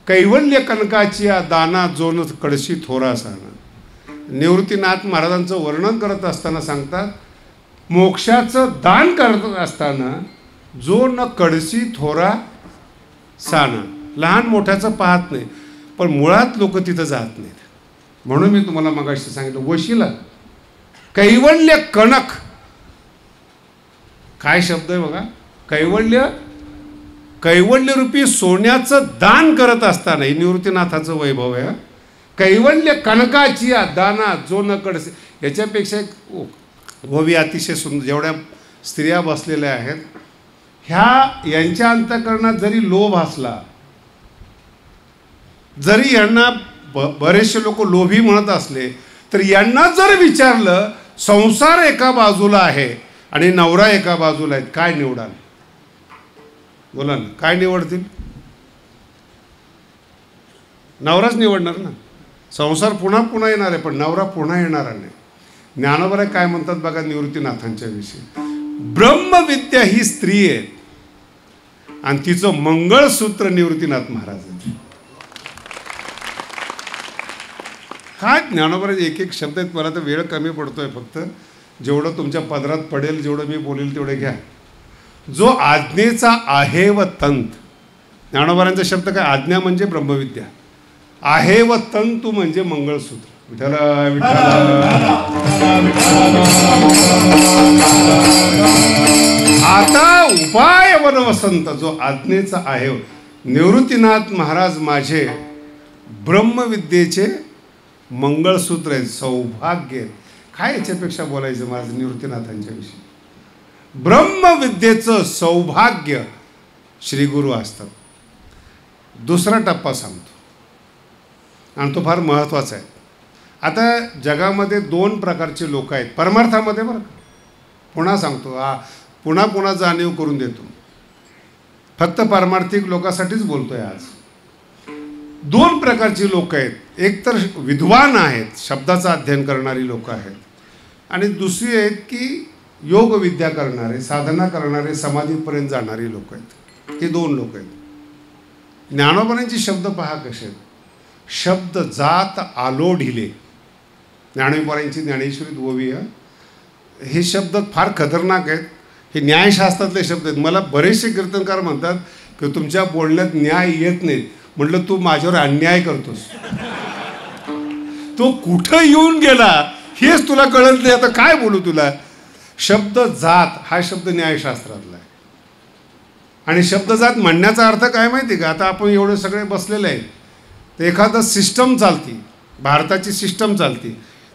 कैवल्य कनकाची दाना जोन कडशी थोरा साना. निवृत्तीनाथ महाराजांचं वर्णन करत असताना सांगतात, मोक्षाचं दान करत असताना जो न कडशी थोरा साना. लहान मोठ्याचं पाहत नाही, पण मुळात लोक तिथं जात नाहीत. म्हणून मी तुम्हाला मगाशी सांगितलं, वशिला कैवल्य कनक, काय शब्द आहे बघा. कैवल्य रूपी सोन्याचं दान करत असताना, ही निवृत्तीनाथाचं वैभव आहे. कैवल्य कनकाची दाना जो न कडसे. याच्यापेक्षा एक ओवी अतिशय सुंदर. जेवढ्या स्त्रिया बसलेल्या आहेत, यांच्या अंतःकरणात जरी लोभ असला, जरी यांना बरेचसे लोक लोभी म्हणत असले, तर यांना जर विचारलं, संसार एका बाजूला आहे आणि नवरा एका बाजूला आहे, काय निवडाल? बोला ना, काय निवडतील? नवराच निवडणार ना. संसार पुन्हा पुन्हा येणार आहे, पण नवरा पुन्हा येणारा नाही. ज्ञानोबराय काय म्हणतात बघा निवृत्तीनाथांच्या विषयी, ब्रह्मविद्या ही स्त्री आहे आणि तिचं मंगळसूत्र निवृत्तीनाथ महाराजांचं. काय ज्ञानोबराय एक एक शब्द आहेत. मला तर वेळ कमी पडतोय, फक्त जेवढं तुमच्या पदरात पडेल, जेवढं मी बोलेल तेवढे घ्या. जो आज्ञेचा आहे व तंत. ज्ञानोबरायांचा शब्द काय, आज्ञा म्हणजे ब्रह्मविद्या, आहे व तंतू म्हणजे मंगळसूत्र. विठ्ठल आता उपाय वन वसंत. जो आज्ञेचा आहे, निवृत्तीनाथ महाराज माझे ब्रह्मविद्येचे मंगळसूत्र आहे, सौभाग्य. काय याच्यापेक्षा बोलायचं माझं निवृत्तीनाथांच्या विषयी. ब्रह्मविद्येचं सौभाग्य श्रीगुरु असतात. दुसरा टप्पा सांगतो आणि तो फार महत्त्वाचा आहे. आता जगामध्ये 2 प्रकारचे लोक आहेत परमार्थामध्ये, बरं का. पुन्हा सांगतो, पुन्हा पुन्हा जाणीव करून देतो, फक्त पारमार्थिक लोकांसाठीच बोलतोय आज. 2 प्रकारची लोक आहेत. एक तर विद्वान आहेत, शब्दाचं अध्ययन करणारी लोक आहेत, आणि दुसरी आहेत की योग विद्या करणारे, साधना करणारे, समाधीपर्यंत जाणारी लोक आहेत. हे 2 लोक आहेत. ज्ञानोबरायांचे शब्द पहा कसे आहेत. शब्द जात आलो ढिले. ज्ञानोबरायांची ज्ञानेश्वरीत ओवी आहे. हे शब्द फार खतरनाक आहेत. हे न्यायशास्त्रातले शब्द आहेत. मला बरेचसे कीर्तनकार म्हणतात की तुमच्या बोलण्यात न्याय येत नाहीत. म्हटलं, तू माझ्यावर अन्याय करतोस. तो कुठं येऊन गेला हेच तुला कळत नाही. आता काय बोलू तुला. शब्द जात हा शब्द न्यायशास्त्रातला आहे. आणि शब्द जात म्हणण्याचा अर्थ काय माहिती का. आता आपण एवढे सगळे बसलेले आहेत, तर एखादं सिस्टम चालती, भारताची सिस्टम चालती,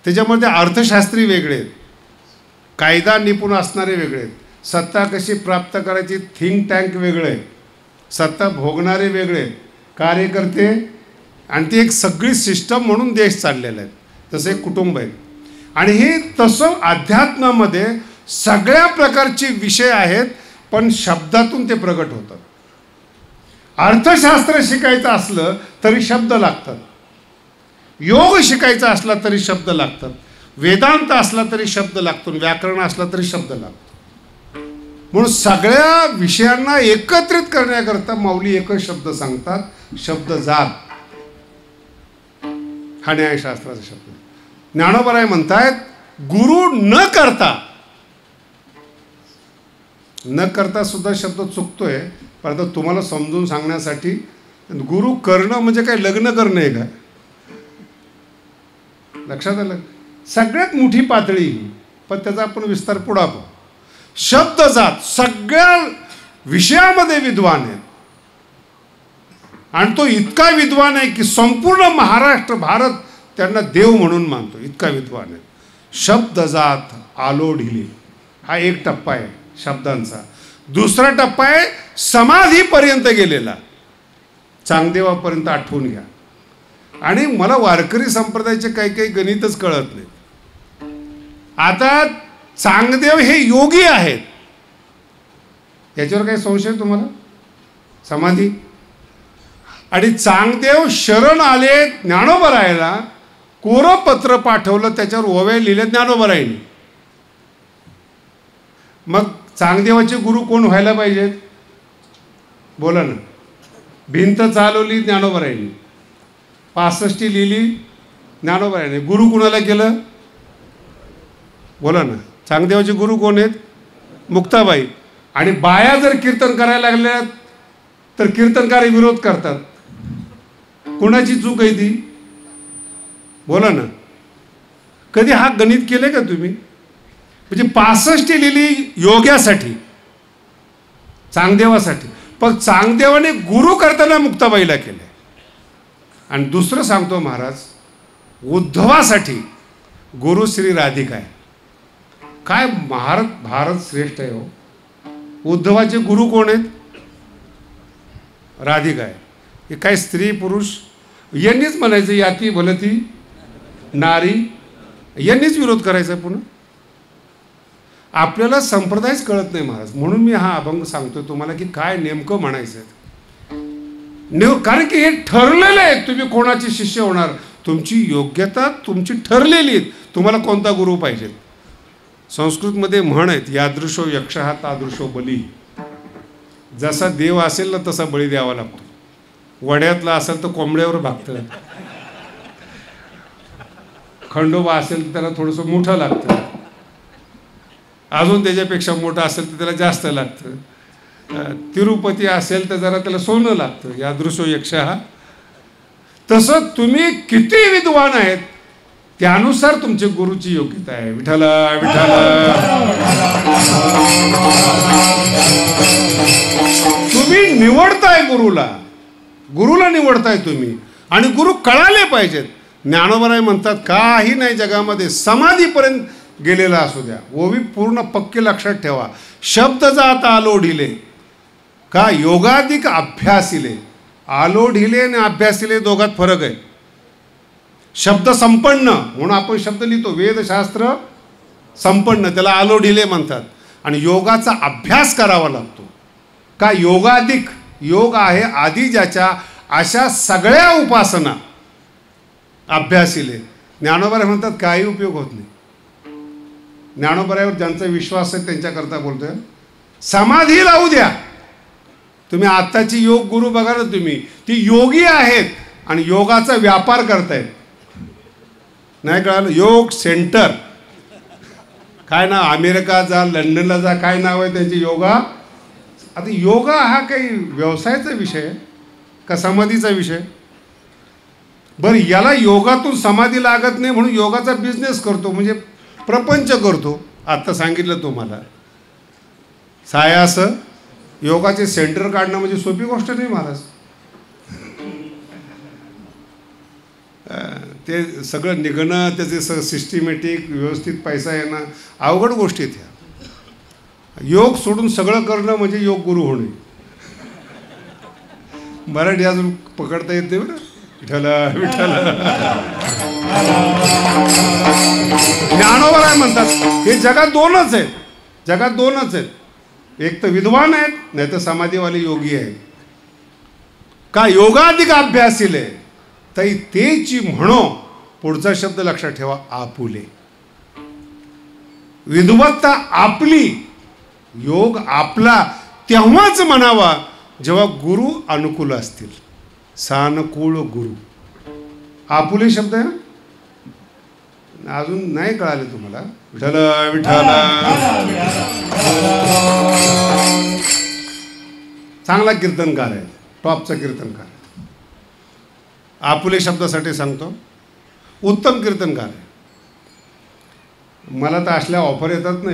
त्याच्यामध्ये अर्थशास्त्री वेगळे आहेत, कायदा निपुण असणारे वेगळे आहेत, सत्ता कशी प्राप्त करायची थिंक टँक वेगळे आहे, सत्ता भोगणारे वेगळे आहेत, कार्यकर्ते, आणि ती एक सगळी सिस्टम म्हणून देश चाललेला आहे. तसं एक कुटुंब आहे. आणि हे तसं अध्यात्मामध्ये सगळ्या प्रकारचे विषय आहेत, पण शब्दातून ते प्रगट होतात. अर्थशास्त्र शिकायचं असलं तरी शब्द लागतात, योग शिकायचा असला तरी शब्द लागतात, वेदांत असला तरी शब्द लागतो, व्याकरण असला तरी शब्द लागतो. म्हणून सगळ्या विषयांना एकत्रित करण्याकरता माऊली एकच शब्द सांगतात, शब्द जात. हा न्यायशास्त्राचा शब्द. ज्ञानोबराय म्हणतायत, गुरु न करता सुद्धा शब्द चुकतोय, पण आता तुम्हाला समजून सांगण्यासाठी गुरु करणं म्हणजे काय लग्न करणं आहे का? लक्षात आलं? सगळ्यात मोठी पातळी ही, पण त्याचा आपण विस्तार पुढा पाहू. शब्द जात सगळ्या विषयामध्ये विद्वान आहेत आणि तो इतका विद्वान आहे की संपूर्ण महाराष्ट्र भारत त्यांना देव म्हणून मानतो, इतका विद्वान आहे. शब्द जात आलोढिले हा एक टप्पा आहे शब्दांचा. दुसरा टप्पा आहे समाधीपर्यंत गेलेला, चांगदेवापर्यंत आठवून घ्या. आणि मला वारकरी संप्रदायाचे काही काही गणितच कळत नाही. आता चांगदेव हे योगी आहेत, याच्यावर काही संशय तुम्हाला? समाधी आणि चांगदेव शरण आले ज्ञानोबरायला, कोरं पत्र पाठवलं, त्याच्यावर ओव्या लिहिल्या ज्ञानोबरायांनी. मग चांगदेवाचे गुरु कोण व्हायला पाहिजेत? बोला ना. भिंत चालवली ज्ञानोबरायांनी, 65 लिहिली ज्ञानोबरायांनी. गुरु कुणाला केलं? बोला ना. चांगदेवाचे गुरु कोण आहेत? मुक्ताबाई. आणि बाया जर कीर्तन करायला लागल्या तर कीर्तनकारी विरोध करतात. कुणाची चूक आहे ती? बोला ना. कधी हा गणित केले का तुम्ही? म्हणजे 65 लिहिली योग्यासाठी, चांगदेवासाठी, पण चांगदेवाने गुरु करताना मुक्ताबाईला केले. आणि दुसरं सांगतो महाराज, उद्धवासाठी गुरु श्री राधिका आहे. काय भारत श्रेष्ठ आहे हो. उद्धवाचे गुरु कोण आहेत? राधिका आहे. हे काय स्त्री पुरुष यांनीच म्हणायचं याती भलती नारी, यांनीच विरोध करायचा. पुन्हा आपल्याला संप्रदायच कळत नाही महाराज. म्हणून मी हा अभंग सांगतो तुम्हाला की काय नेमकं म्हणायचं. कारण की हे ठरलेलं आहे, तुम्ही कोणाचे शिष्य होणार, तुमची योग्यता तुमची ठरलेली आहे. तुम्हाला कोणता गुरु पाहिजे. संस्कृतमध्ये म्हण आहेत, यादृशो यक्षः तादृशो बली. जसा देव असेल ना तसा बळी द्यावा लागतो. वड्यातला असेल तर कोंबड्यावर भागतं, खंडोबा असेल तर त्याला थोडंसं मोठं लागतं, अजून त्याच्यापेक्षा मोठं असेल तर त्याला जास्त लागतं, तिरुपती असेल तर जरा त्याला सोनं लागतं. यादृशो यक्षः. तसं तुम्ही किती विद्वान आहेत त्यानुसार तुमची गुरुची योग्यता आहे. विठ्ठला विठ्ठला. तुम्ही निवडताय गुरुला, गुरुला निवडताय तुम्ही, आणि गुरु कळाले पाहिजेत. ज्ञानोबराय म्हणतात काही नाही जगामध्ये समाधीपर्यंत गेलेला असू द्या, ओवी पूर्ण पक्के लक्षात ठेवा. शब्द जात आलोढिले का योगाधिक अभ्यासिले. आलोढिले आणि अभ्यासिले दोघात फरक आहे. शब्द संपन्न म्हणून आपण शब्द लिहितो, वेदशास्त्र संपन्न, त्याला आलोढिले म्हणतात. आणि योगाचा अभ्यास करावा लागतो. का योगाधिक, योग आहे आधी ज्याच्या, अशा सगळ्या उपासना अभ्यासिले. ज्ञानोबराय म्हणतात काही उपयोग होत नाही. ज्ञानोबरायावर ज्यांचा विश्वास आहे त्यांच्याकरता बोलतोय. समाधी लावू द्या. तुम्ही आत्ताची योग गुरु बघा ना, तुम्ही ती योगी आहेत आणि योगाचा व्यापार करतायत. नाही कळालं? योग सेंटर काय ना, अमेरिका जा, लंडनला जा, काय नाव आहे त्यांचे, योगा. आता योगा हा काही व्यवसायाचा विषय का समाधीचा विषय? बरं, याला योगातून समाधी लागत नाही म्हणून योगाचा बिझनेस करतो, म्हणजे प्रपंच करतो. आत्ता सांगितलं तुम्हाला. सायास योगाचे सेंटर काढणं म्हणजे सोपी गोष्ट नाही महाराज. ते सगळं निघणं, त्याचे सिस्टमॅटिक व्यवस्थित पैसा येणं अवघड गोष्टी आहेत ह्या. योग सोडून सगळं करणं म्हणजे योग गुरु होणे. मराठी अजून पकडता येते बरं. विठ्ठला विठ्ठला. ज्ञानोबराय म्हणतात हे जगात दोनच आहेत, जगात दोनच आहेत. एक तर विद्वान आहेत, नाही तर समाधीवाले योगी आहेत. का योगाधिक अभ्यासिले तै तेची म्हणो. पुढचा शब्द लक्षात ठेवा, आपुले. विद्वत्ता आपली, योग आपला तेव्हाच म्हणावा जेव्हा गुरु अनुकूल असतील. सानुकूल गुरु. आपुले शब्द आहे ना, अजून नाही कळाले तुम्हाला. विठ्ठला विठ्ठला. चांगला कीर्तनकार आहे, टॉपचा कीर्तनकार आहे. आपुले शब्दासाठी सांगतो, उत्तम कीर्तनकार आहे. मला तर असल्या ऑफर येतात ना,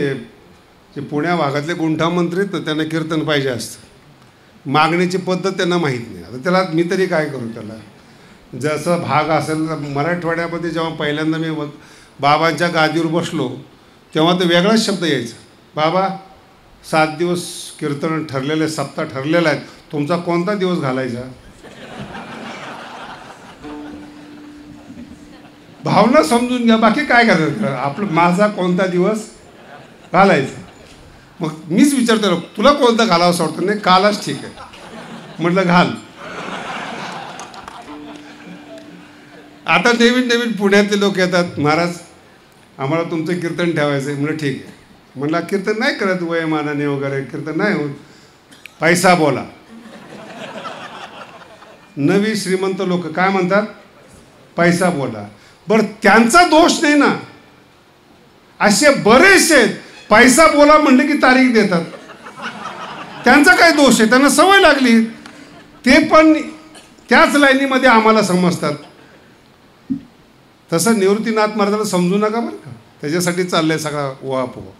जे पुण्या भागातले गुंठामंत्री तर त्यांना कीर्तन पाहिजे असतं. मागण्याची पद्धत त्यांना माहीत नाही. आता त्याला मी तरी काय करू, त्याला जसं भाग असेल. मराठवाड्यामध्ये जेव्हा पहिल्यांदा मी बाबांच्या गादीवर बसलो तेव्हा तर वेगळाच शब्द यायचा. बाबा 7 दिवस कीर्तन ठरलेले, सप्ताह ठरलेला आहे, तुमचा कोणता दिवस घालायचा? भावना समजून घ्या, बाकी काय करायचं आपलं, माझा कोणता दिवस घालायचा. मग मीच विचारतो, तुला कोणता घालावं वाटतं? नाही, कालच ठीक आहे. म्हटलं घाल. आता नवीन पुण्यातले लोक येतात, महाराज आम्हाला तुमचं कीर्तन ठेवायचं आहे. म्हणलं ठीक आहे. म्हणलं कीर्तन नाही करत वयमानाने वगैरे, कीर्तन नाही होत, पैसा बोला. नवी श्रीमंत लोक काय म्हणतात? पैसा बोला. बरं, त्यांचा दोष नाही ना, असे बरेचसे आहेत पैसा बोला म्हणले की तारीख देतात. त्यांचा काय दोष आहे? त्यांना सवय लागली. ते पण त्याच लाईनीमध्ये आम्हाला समजतात. तसं निवृत्तीनाथ महाराजांना समजू नका बरं का, त्याच्यासाठी चाललंय सगळा उहापोहा.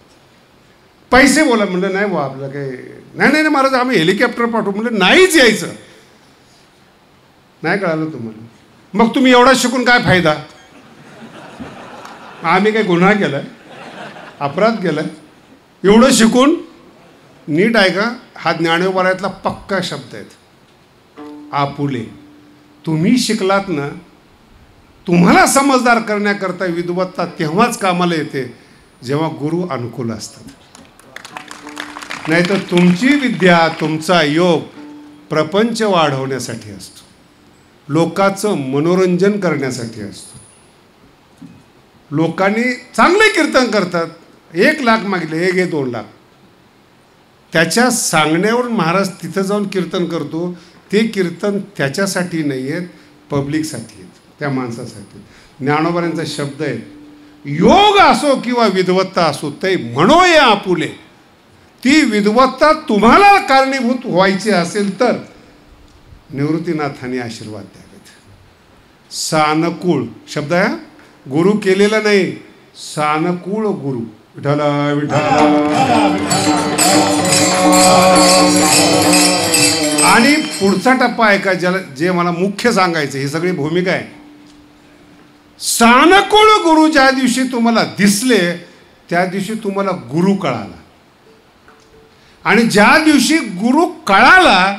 पैसे बोला म्हणलं, नाही बुवा आपलं काही नाही महाराज, आम्ही हेलिकॉप्टर पाठवू. म्हणलं नाहीच यायचं. नाही कळालं तुम्हाला? मग तुम्ही एवढा शिकून काय फायदा? आम्ही काही गुन्हा केलाय, अपराध केलाय? एवढं शिकून? नीट ऐका, हा ज्ञानोबारातला पक्का शब्द आहेत. आपुले. तुम्ही शिकलात ना, तुम्हाला समजदार करण्याकरता विद्वत्ता तेव्हाच कामाला येते जेव्हा गुरु अनुकूल असतात. नाहीतर तुमची विद्या, तुमचा योग प्रपंच वाढवण्यासाठी असतो, लोकांचं मनोरंजन करण्यासाठी असतो. लोकांनी चांगले कीर्तन करतात, 1 लाख मागितले, 1 घे 2 लाख. त्याच्या सांगण्यावरून महाराज तिथं जाऊन कीर्तन करतो. ते कीर्तन त्याच्यासाठी नाही आहेत, पब्लिकसाठी आहेत, त्या माणसासाठी. ज्ञानोबांचा शब्द आहे, योग असो किंवा विद्वत्ता असो, ते म्हणो या आपुले. ती विद्वत्ता तुम्हाला कारणीभूत व्हायची असेल तर निवृत्तीनाथांनी आशीर्वाद द्यावेत. सानुकूळ शब्द आहे, गुरु केलेला नाही, सानुकूळ गुरु. विठ्ठला विठ्ठला. आणि पुढचा टप्पा आहे का, ज्याला जे मला मुख्य सांगायचं, ही सगळी भूमिका आहे. सानुकूळ गुरु ज्या दिवशी तुम्हाला दिसले त्या दिवशी तुम्हाला गुरु कळाला. आणि ज्या दिवशी गुरु कळाला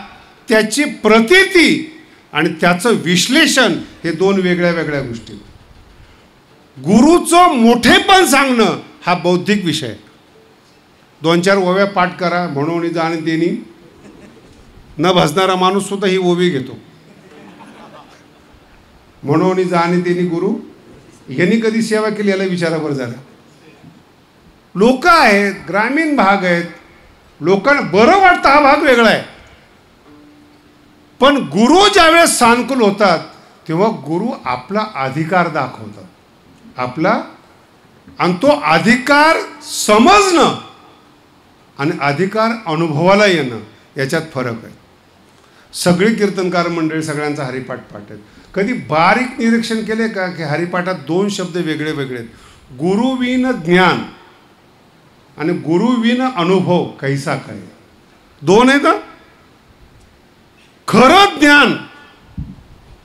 त्याची प्रतीती आणि त्याचं विश्लेषण हे 2 वेगळ्या गोष्टी. गुरुचं मोठेपण सांगणं हा बौद्धिक विषय. 2-4 ओव्या पाठ करा, म्हणून जाणे तेनी. न भजणारा माणूस सुद्धा ही ओवी घेतो. म्हणून जाणे तेनी गुरु. यांनी कधी सेवा केली याला विचारा बरं जरा. लोक आहेत, ग्रामीण भाग आहेत, लोकांना बरं वाटतं, हा भाग वेगळा आहे. पण गुरु ज्यावेळेस सानुकूल होतात तेव्हा गुरु आपला अधिकार दाखवतात, आपला. आणि तो अधिकार समजणं आणि अधिकार अनुभवाला येणं याच्यात फरक आहे. सगळी कीर्तनकार मंडळी सगळ्यांचा हरिपाठ पाठ आहेत. कधी बारीक निरीक्षण केले का की हरिपाठात 2 शब्द वेगळे आहेत. गुरुविन ज्ञान आणि गुरुविन अनुभव कैसा काय, 2 आहे का? खरं ज्ञान,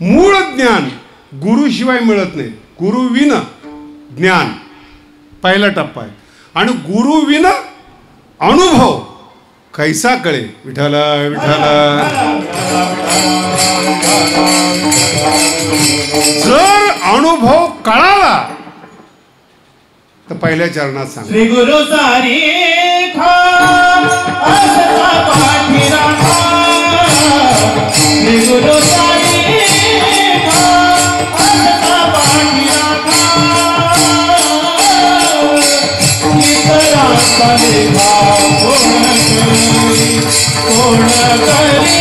मूळ ज्ञान गुरुशिवाय मिळत नाही. गुरुविन ज्ञान पहिला टप्पा आहे. आणि गुरुविन अनुभव कैसा कळे. विठ्ठला विठ्ठला. जर अनुभव कळाला तर पहिल्या चरणात सांग. श्री गुरु सारी खा असता पाठी राखा. श्री गुरु सारी खा असता पाठी राखा. इतरांचा लेखा कोण करी,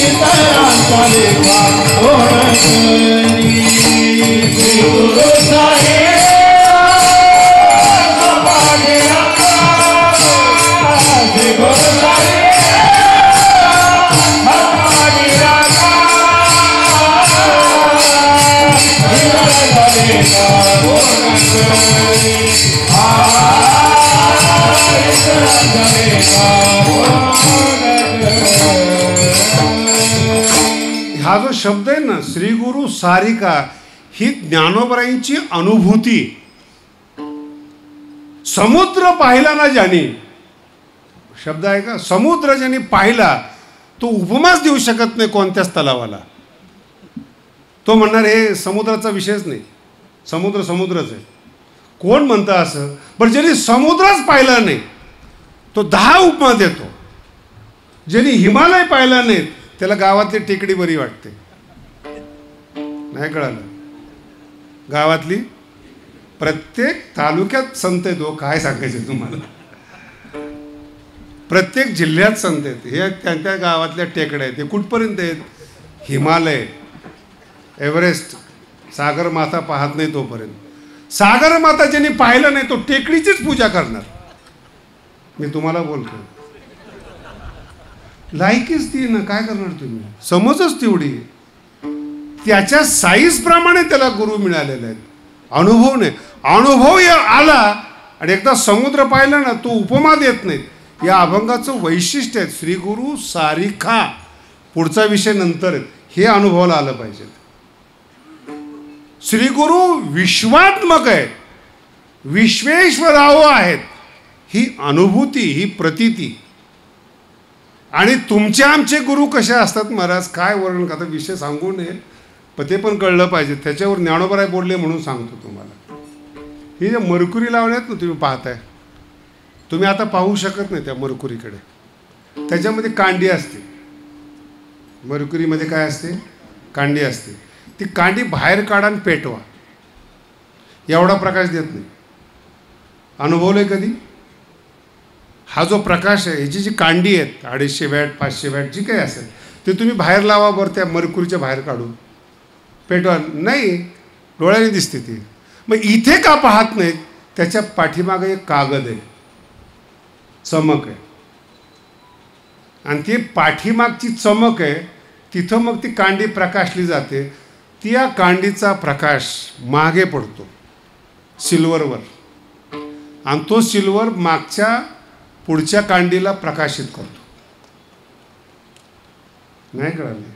इतरांचा लेखा कोण करी. श्री गुरु सारी हा जो शब्द आहे ना, श्री गुरु सारिका, ही ज्ञानोबरायांची अनुभूती. समुद्र पाहिला ना ज्याने, शब्द आहे का, समुद्र ज्याने पाहिला तो उपमाच देऊ शकत नाही कोणत्याच तलावाला. तो म्हणणार हे समुद्राचा विषयच नाही, समुद्र समुद्रच आहे. कोण म्हणतं असं? पण ज्यांनी समुद्रच पाहिला नाही तो 10 उपमा देतो. ज्यांनी हिमालय पाहिला नाही त्याला गावातली टेकडी बरी वाटते. नाही कळालं? गावातली प्रत्येक तालुक्यात संत आहेत. काय सांगायचं तुम्हाला, प्रत्येक जिल्ह्यात संत आहेत. हे त्यांच्या गावातल्या टेकड्या आहेत. ते कुठपर्यंत आहेत? हिमालय, एव्हरेस्ट, सागरमाथा पाहत नाही तोपर्यंत. सागरमाथा ज्यांनी पाहिलं नाही तो टेकडीचीच पूजा करणार. मी तुम्हाला बोलतो, लायकीच ती ना, काय करणार तुम्ही? समजच तेवढी. त्याच्या साईज प्रमाणे त्याला गुरु मिळालेले आहेत. अनुभव नाही, अनुभव आला आणि एकदा समुद्र पाहिला ना तो उपमा देत नाहीत. या अभंगाचं वैशिष्ट्य आहे. श्री गुरु सारिका, पुढचा विषय नंतर आहे, हे अनुभवाला आलं पाहिजे. श्री गुरु विश्वात्मक आहे, विश्वेश्वराव आहेत, ही अनुभूती, ही प्रतीती. आणि तुमचे आमचे गुरु कसे असतात महाराज, काय वर्णन करतात, विषय सांगू नये पण ते पण कळलं पाहिजे. त्याच्यावर ज्ञानोबराय बोलले म्हणून सांगतो तुम्हाला. ही जे मरकुरी लावण्यात ना तुम्ही पाहताय, तुम्ही आता पाहू शकत नाही त्या मरकुरीकडे. त्याच्यामध्ये कांडी असते. मरकुरीमध्ये काय असते? कांडी असते. ती कांडी बाहेर काढा आणि पेटवा, एवढा प्रकाश देत नाही. अनुभवलंय कधी? हा जो प्रकाश आहे, ह्याची जी कांडी आहेत 250 वॅट 500 वॅट जी काही असेल ते तुम्ही बाहेर लावा बरं, त्या मरकुरीच्या बाहेर काढून पेटवा, नाही, डोळ्याने दिसते ती. मग इथे का पाहत नाहीत? त्याच्या पाठीमागे एक कागद आहे, चमक आहे, आणि ती पाठीमागची चमक आहे, तिथं मग ती कांडी प्रकाशली जाते. ती या कांडीचा प्रकाश मागे पडतो सिल्वरवर, आणि तो सिल्वर मागच्या पुढच्या कांडीला प्रकाशित करतो. नाही कळाले?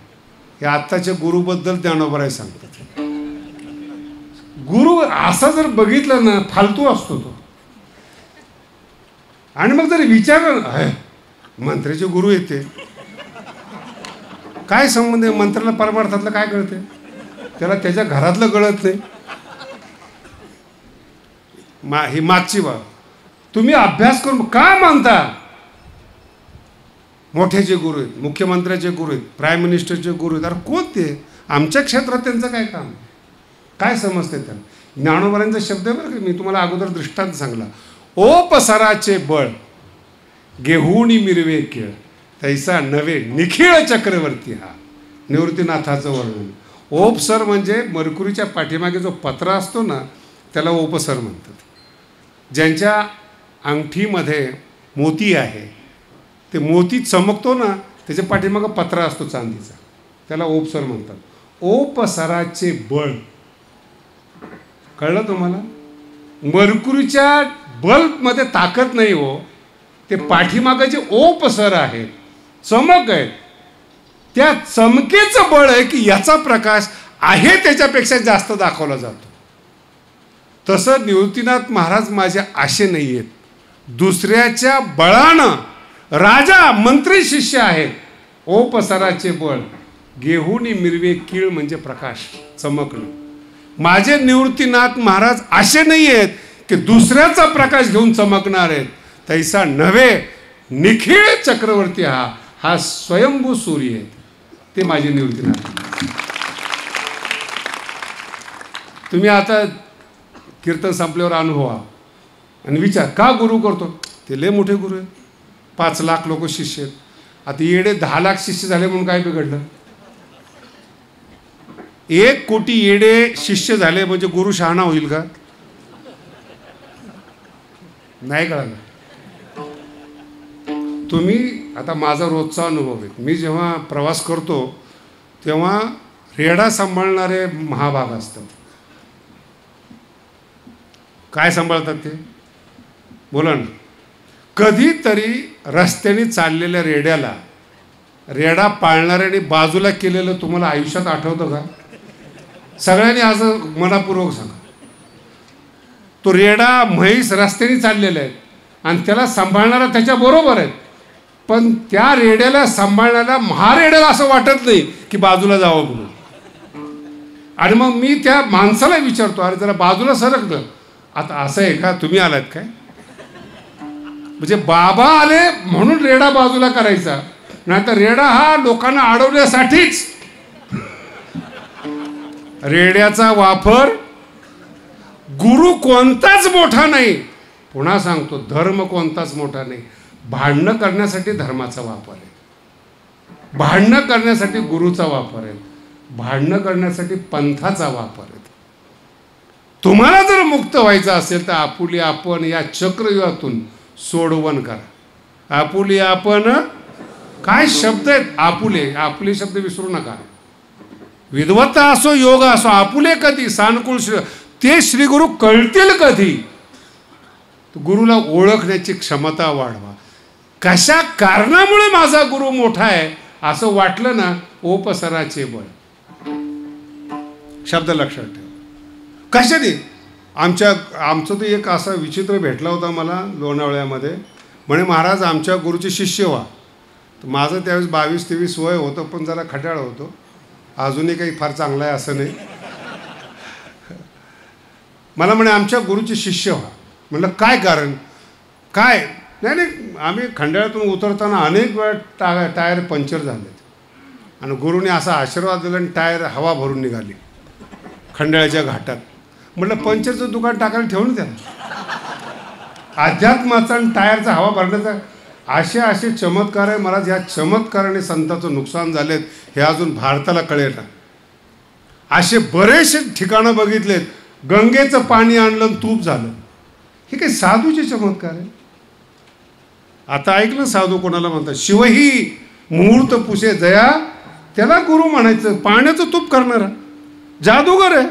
हे आत्ताच्या गुरुबद्दल ज्ञानोबराय सांगतात. गुरु असा जर बघितलं ना, फालतू असतो तो. आणि मग जर विचारलं, मंत्र्याचे गुरु येते, काय संबंध आहे? मंत्राला परमार्थातलं काय कळते? त्याला त्याच्या घरातलं कळत नाही. ही मागची बाब. तुम्ही अभ्यास करून का मानता? मोठे जे गुरु आहेत, मुख्यमंत्र्याचे गुरु आहेत, प्राईम मिनिस्टरचे गुरु आहेत. अरे कोण ते? आमच्या क्षेत्रात त्यांचं काय काम? काय समजते त्यांना? ज्ञानोबरायांचा शब्द आहे बरं का, मी तुम्हाला अगोदर दृष्टांत सांगला. ओपसराचे बळ गेहुणी मिरवे केळ, तैसा नवे निखिळ चक्रवर्ती. हा निवृत्तीनाथाचं वर्णन. ओपसर म्हणजे मरकुरीच्या पाठीमागे जो पत्रा असतो ना, त्याला ओपसर म्हणतात. ज्यांच्या अंगठीमध्ये मोती आहे, ते मोती चमकतो ना, त्याच्या पाठीमागं पत्रा असतो चांदीचा, त्याला ओपसर म्हणतात. ओपसराचे बळ, कळलं तुम्हाला? मरकुरीच्या बल्बमध्ये ताकद नाही हो, ते पाठीमागं जे ओपसर आहे, चमक आहे, त्या चमकेचं बळ आहे की याचा प्रकाश आहे त्याच्यापेक्षा जास्त दाखवला जातो. तसं निवृत्तीनाथ महाराज माझे आशे नाही आहेत. दुसऱ्याच्या बळानं राजा मंत्री शिष्य आहेत. ओपसराचे बळ गेहुनी मिरवे कीळ म्हणजे प्रकाश, चमकणं. माझे निवृत्तीनाथ महाराज असे नाही आहेत की दुसऱ्याचा प्रकाश घेऊन चमकणार आहेत. तैसा नव्हे निखिळ चक्रवर्ती हा स्वयंभू सूर्य आहेत. ते माझे निवृत्तीनाथ. तुम्ही आता कीर्तन संपल्यावर अनुभवा आणि विचार का गुरु करतो? ते लय मोठे गुरु आहेत, 5 लाख लोक शिष्य आहेत. आता येडे 10 लाख शिष्य झाले म्हणून काय बिघडलं? 1 कोटी येडे शिष्य झाले म्हणजे गुरु शहाणा होईल का? नाही कळलं. तुम्ही आता माझा रोजचा अनुभव आहे. मी जेव्हा प्रवास करतो तेव्हा रेडा सांभाळणारे महाभाग असतात. काय सांभाळतात ते बोला ना. कधीतरी रस्त्याने चाललेल्या रेड्याला रेडा पाळणाऱ्याने बाजूला केलेलं तुम्हाला आयुष्यात आठवतं का? सगळ्यांनी आज मनापूर्वक सांगा. तो रेडा म्हैस रस्त्याने चाललेला आहे आणि त्याला सांभाळणारा त्याच्याबरोबर आहे, पण त्या रेड्याला सांभाळण्याला महारेड्याला असं वाटत नाही की बाजूला जावं म्हणून. आणि मग मी त्या माणसाला विचारतो, अरे जरा बाजूला सरकलं. आता असं आहे का, तुम्ही आलात काय? म्हणजे बाबा आले म्हणून रेडा बाजूला करायचा, नाही तर रेडा हा लोकांना अडवण्यासाठीच. रेड्याचा वापर गुरु कोणताच मोठा नाही. पुन्हा सांगतो, धर्म कोणताच मोठा नाही. भांडणं करण्यासाठी धर्माचा वापर आहे, भांडणं करण्यासाठी गुरुचा वापर आहे, भांडणं करण्यासाठी पंथाचा वापर आहे. तुम्हाला जर मुक्त व्हायचं असेल तर आपुली आपण या चक्रव्यूहातून सोडवण करा. आपुली आपण, काय शब्द आहेत आपुले, आपुले शब्द विसरू नका. विद्वत्ता असो योग असो, आपुले कधी सानुकूल ते श्री गुरु कळतील कधी. गुरुला ओळखण्याची क्षमता वाढवा. कशा कारणामुळे माझा गुरु मोठा आहे असं वाटलं ना, ओपसराचे बळ. शब्द लक्षात ठेवा. कशाने? आमचं ते एक असा विचित्र भेटला होता मला लोणावळ्यामध्ये. म्हणे महाराज आमच्या गुरुचे शिष्य व्हा. तर माझं त्यावेळेस 22-23 वय होतं, पण जरा खट्याळ होतो. अजूनही काही फार चांगलं आहे असं नाही. मला म्हणे आमच्या गुरुचे शिष्य व्हा. म्हटलं काय कारण? काय नाही, आम्ही खंडाळ्यातून उतरताना अनेक वेळा टायर पंक्चर झालेत आणि गुरुने असा आशीर्वाद दिला आणि टायर हवा भरून निघाली खंडाळ्याच्या घाटात. म्हटलं पंक्चरचं दुकान टाकायला ठेवून द्या. अध्यात्माचा आणि टायरचा हवा भरण्याचा असे चमत्कार आहे महाराज. ह्या चमत्काराने संतांचं नुकसान झालेत हे अजून भारताला कळेल ना. असे बरेचसे ठिकाणं बघितलेत, गंगेचं पाणी आणलं तूप झालं. हे काही साधूचे चमत्कार आहे. आता ऐकलं साधू कोणाला म्हणतात? शिवही मुहूर्त पुसे जया, त्याला गुरु म्हणायचं. पाण्याचं तूप करणारा जादूगर आहे.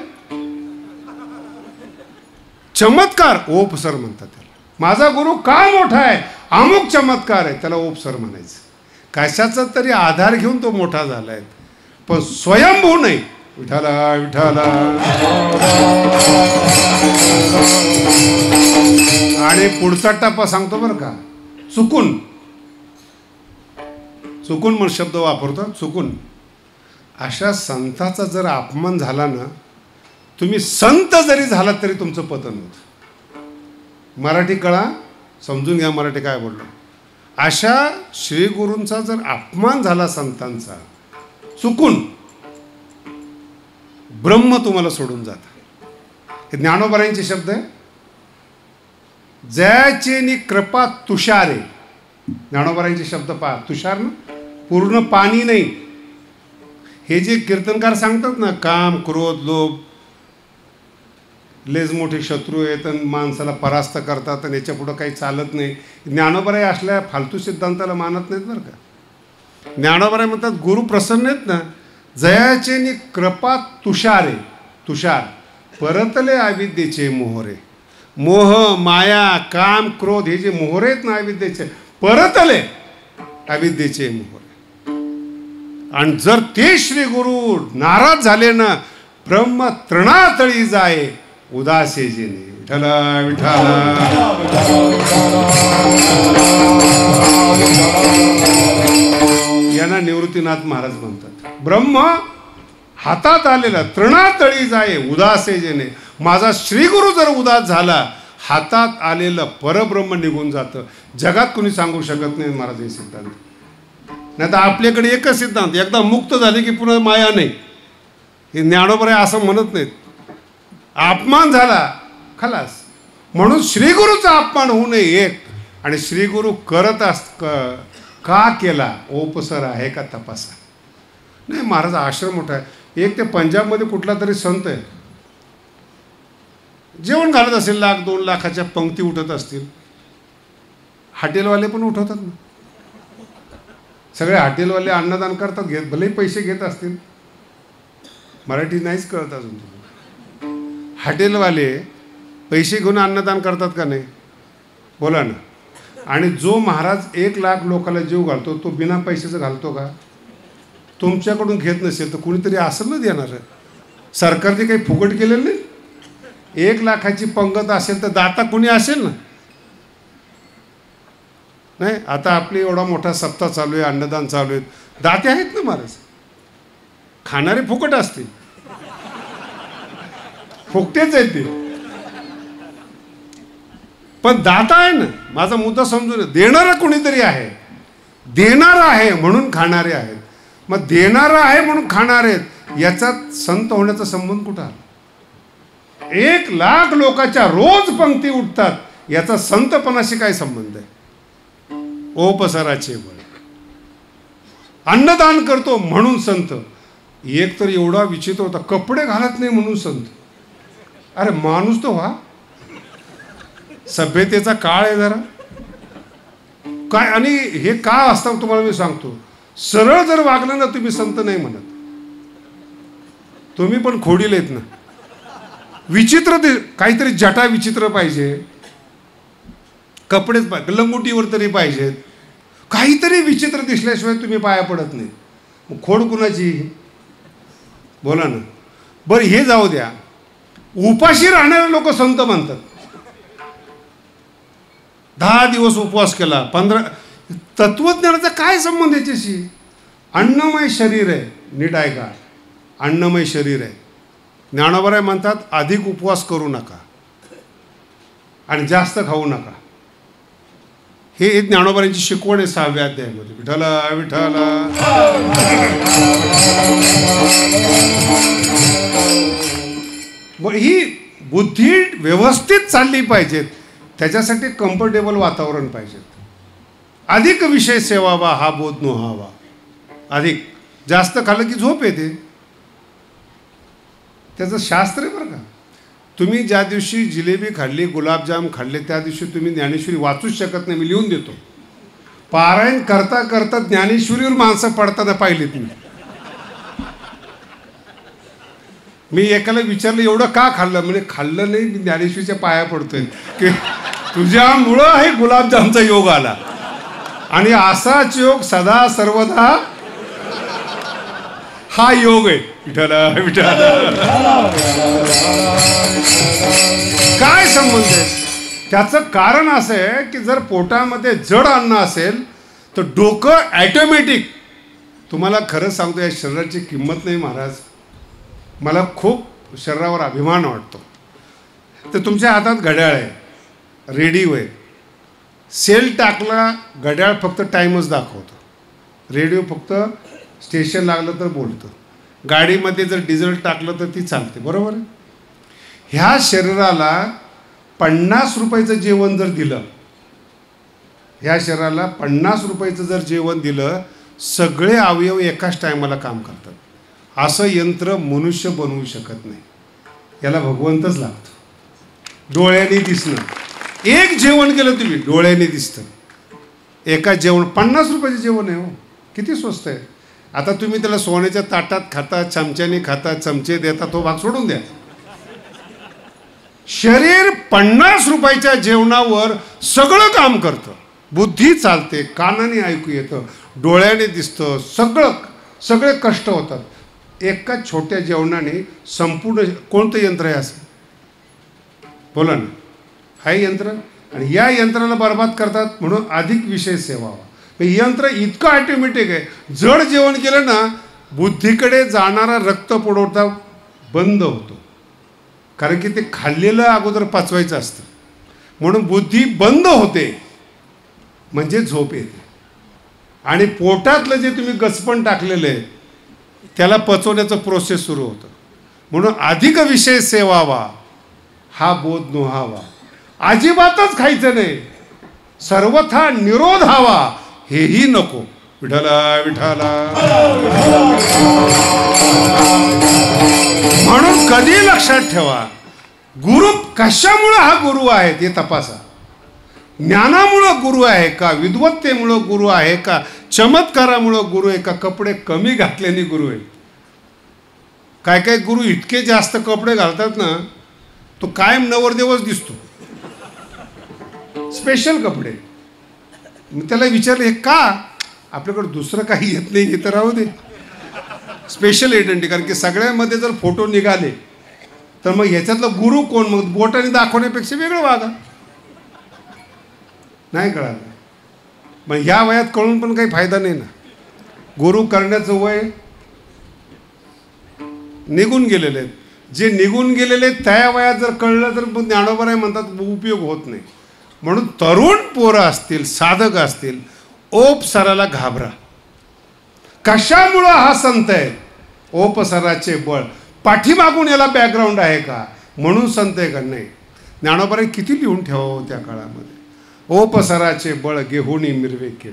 चमत्कार ओपसर म्हणतात त्याला. माझा गुरु का मोठा आहे? अमुक चमत्कार आहे, त्याला ओपसर म्हणायचं. कशाचा तरी आधार घेऊन तो मोठा झालाय, पण स्वयंभू नाही. विठाला विठाला. आणि पुढचा टप्पा सांगतो बरं का, चुकून म्हणून शब्द वापरतो. चुकून अशा संताचा जर अपमान झाला ना, तुम्ही संत जरी झालात तरी तुमचं पतन होतं. मराठी कळा, समजून घ्या मराठी काय बोललो. अशा श्री गुरूंचा जर अपमान झाला संतांचा, चुकून ब्रह्म तुम्हाला सोडून जातं. हे ज्ञानोबरायांचे शब्द आहे. जयाचे नि कृपा तुषारे. ज्ञानोबरायांचे शब्द पहा. तुषार ना, पूर्ण पाणी नाही. हे जे कीर्तनकार सांगतात ना, काम क्रोध लोभ लेज मोठे शत्रू आहेत आणि माणसाला परास्त करतात आणि याच्या पुढं काही चालत नाही. ज्ञानोबराय असल्या फालतू सिद्धांताला मानत नाहीत बरं का. ज्ञानोबराय म्हणतात गुरु प्रसन्न आहेत ना, जयाचे नि कृपा तुषारे. तुषार परतले अविद्येचे मोहरे. मोह माया काम क्रोध हे जे मोहरे आहेत ना अविद्येचे, परतले अविद्येचे मोहरे. आणि जर ते श्री गुरु नाराज झाले ना, ब्रह्म तृणातळी जाये उदासे जेने. विठला विठाला. यांना निवृत्तीनाथ महाराज म्हणतात. ब्रह्म हातात आलेला तृणातळी जाये उदासे जेने. माझा श्रीगुरु जर उदास झाला, हातात आलेलं परब्रह्म निघून जातं. जगात कोणी सांगू शकत नाही महाराज हे सिद्धांत. नाही तर आपल्याकडे एकच सिद्धांत, एकदा मुक्त झाले की पुन्हा माया नाही. हे ज्ञानोबराय असं म्हणत नाहीत. अपमान झाला खलास. म्हणून श्रीगुरूचा अपमान होऊ नये एक. आणि श्रीगुरू करत का केला, ओपसर आहे का तपासा. नाही महाराज आश्रम मोठा आहे. एक ते पंजाबमध्ये कुठला तरी संत आहे, जेवण घालत असेल, 1-2 लाखाच्या पंक्ती उठत असतील. हॉटेलवाले पण उठवतात ना. सगळे हॉटेलवाले अन्नदान करतात, भलेही पैसे घेत असतील. मराठी नाहीच कळत अजून तुम्हाला. हॉटेलवाले पैसे घेऊन अन्नदान करतात का नाही? बोला ना. आणि जो महाराज 1 लाख लोकांना जीव घालतो तो बिना पैशाचं घालतो का? तुमच्याकडून घेत नसेल तर कुणीतरी असेल ना देणार. सरकारने काही फुकट केलेलं नाही. 1 लाखाची पंगत असेल तर दाता कुणी असेल ना. नाही, आता आपली एवढा मोठा सप्ताह चालू आहे, अन्नदान चालू आहे, दाते आहेत ना महाराज. खाणारे फुकट असते, फुकटेच आहेत ते, पण दाता आहे ना. माझा मुद्दा समजून, देणारा कोणीतरी आहे. देणारा आहे म्हणून खाणारे आहेत. मग देणारा आहे म्हणून खाणारे आहेत, याच्यात संत होण्याचा संबंध कुठं आला? 1 लाख लोकांच्या रोज पंक्ती उठतात, याचा संतपणाशी काय संबंध आहे? ओपसराचे बळ. अन्नदान करतो म्हणून संत. एक तर एवढा विचित्र होता, कपडे घालत नाही म्हणून संत. अरे माणूस तो व्हा. सभ्यतेचा काळ आहे जरा काय. आणि हे का असतं तुम्हाला मी सांगतो. सरळ जर वागलं ना तुम्ही संत नाही म्हणत. तुम्ही पण खोडील आहेत ना. विचित्र काहीतरी जटा विचित्र पाहिजे, कपडेच लंगोटीवर तरी पाहिजेत, काहीतरी विचित्र दिसल्याशिवाय तुम्ही पाया पडत नाही. मग खोड कुणाची? बोला ना. बरं हे जाऊ द्या. उपाशी राहणारे लोक संत म्हणतात. 10 दिवस उपवास केला, 15. तत्वज्ञानाचा काय संबंध याच्याशी? अन्नमय शरीर आहे, नीट ऐका. अन्नमय शरीर आहे. ज्ञानोबा म्हणतात अधिक उपवास करू नका आणि जास्त खाऊ नका. हे ज्ञानोबांची शिकवण आहे 6व्या अध्यायामध्ये. विठ्ठला विठ्ठला. ही बुद्धी व्यवस्थित चालली पाहिजे. त्याच्यासाठी कम्फर्टेबल वातावरण पाहिजे. अधिक विषय सेवावा हा बोध नोहावा. अधिक जास्त खाल्लं की झोप येते. त्याचं शास्त्र आहे बरं का. तुम्ही ज्या दिवशी जिलेबी खाल्ली, गुलाबजाम खाल्ले, त्या दिवशी तुम्ही ज्ञानेश्वरी वाचूच शकत नाही. मी लिहून देतो. पारायण करता करता ज्ञानेश्वरीवर माणसं पडताना पाहिलीत मी एकाला विचारलं एवढं का खाल्लं? म्हणजे खाल्लं नाही, मी ज्ञानेश्वरीच्या पाया पडतोय की तुझ्यामुळं हे गुलाबजामचा योग आला. आणि असाच योग सदा सर्वदा हा योग आहे. विठ्ठला विठ्ठला. काय संबंध आहे? त्याचं कारण असं आहे की जर पोटामध्ये जड अन्न असेल तर डोकं ॲटोमॅटिक. तुम्हाला खरं सांगतो, या शरीराची किंमत नाही महाराज. मला खूप शरीरावर अभिमान वाटतो. तर तुमच्या हातात घड्याळ आहे, रेडिओ आहे. सेल टाकला, घड्याळ फक्त टाईमच दाखवतो. रेडिओ फक्त स्टेशन लागलं तर बोलतं. गाडीमध्ये जर डिझेल टाकलं तर ती चालते. बरोबर आहे. ह्या शरीराला 50 रुपयाचं जेवण जर दिलं, ह्या शरीराला 50 रुपयाचं जर जेवण दिलं, सगळे अवयव एकाच टायमाला काम करतात. असं यंत्र मनुष्य बनवू शकत नाही. याला भगवंतच लागतं. डोळ्याने दिसणं. एक जेवण केलं तुम्ही, डोळ्याने दिसतं. एका जेवण 50 रुपयाचं जेवण आहे हो. किती स्वस्त आहे. आता तुम्ही त्याला सोन्याच्या ताटात खाता, चमच्याने खाता, चमचे देता, तो भाग सोडून द्या. शरीर 50 रुपयाच्या जेवणावर सगळं काम करतं. बुद्धी चालते, कानाने ऐकू येतं, डोळ्याने दिसतं, सगळे कष्ट होतात. एका छोट्या जेवणाने संपूर्ण. कोणतं यंत्र आहे असं? बोला ना. हे यंत्र. आणि या यंत्राला बरबाद करतात म्हणून अधिक विषय सेवावा. यंत्र इतकं ऑटोमॅटिक आहे. जड जेवण केलं ना, बुद्धीकडे जाणारा रक्त पुरवठा बंद होतो. कारण की ते खाल्लेलं अगोदर पचवायचं असतं. म्हणून बुद्धी बंद होते, म्हणजे झोप येते. आणि पोटातलं जे तुम्ही गचपण टाकलेलं आहे त्याला पचवण्याचं प्रोसेस सुरू होतं. म्हणून अधिक विषय सेवावा हा बोध नोहावा. अजिबातच खायचं नाही. सर्वथा निरोध हवा, हेही नको. विठ्ठला विठ्ठला. म्हणून कधी लक्षात ठेवा, गुरु कशामुळं हा गुरु आहे ते तपासा. ज्ञानामुळं गुरु आहे का, विद्वत्तेमुळं गुरु आहे का, चमत्कारामुळं गुरु आहे का, कपडे कमी घातल्याने गुरु आहे. काय काय गुरु इतके जास्त कपडे घालतात ना, तो कायम नवरदेवच दिसतो, स्पेशल कपडे. मग त्याला विचारलं हे का? आपल्याकडे दुसरं काही येत नाही, हे तर राहू दे, स्पेशल आयडेंटिटी. कारण की सगळ्यांमध्ये जर फोटो निघाले तर मग ह्याच्यातला गुरु कोण? मग बोटाने दाखवण्यापेक्षा वेगळं वागा. नाही कळालं. मग ह्या वयात कळून पण काही फायदा नाही ना. गुरु करण्याचं वय निघून गेलेले आहेत. जे निघून गेलेले आहेत त्या वयात जर कळलं तर मग ज्ञानोबा म्हणतात उपयोग होत नाही. म्हणून तरुण पोरं असतील, साधक असतील, ओप सराला घाबरा. कशामुळं हा संत आहे? ओप सराचे बळ. पाठीमागून याला बॅकग्राऊंड आहे का म्हणून संत आहे का? नाही. ज्ञानोबाने किती लिहून ठेवावं त्या काळामध्ये. ओप सराचे बळ गेहुणी मिरवे किळ,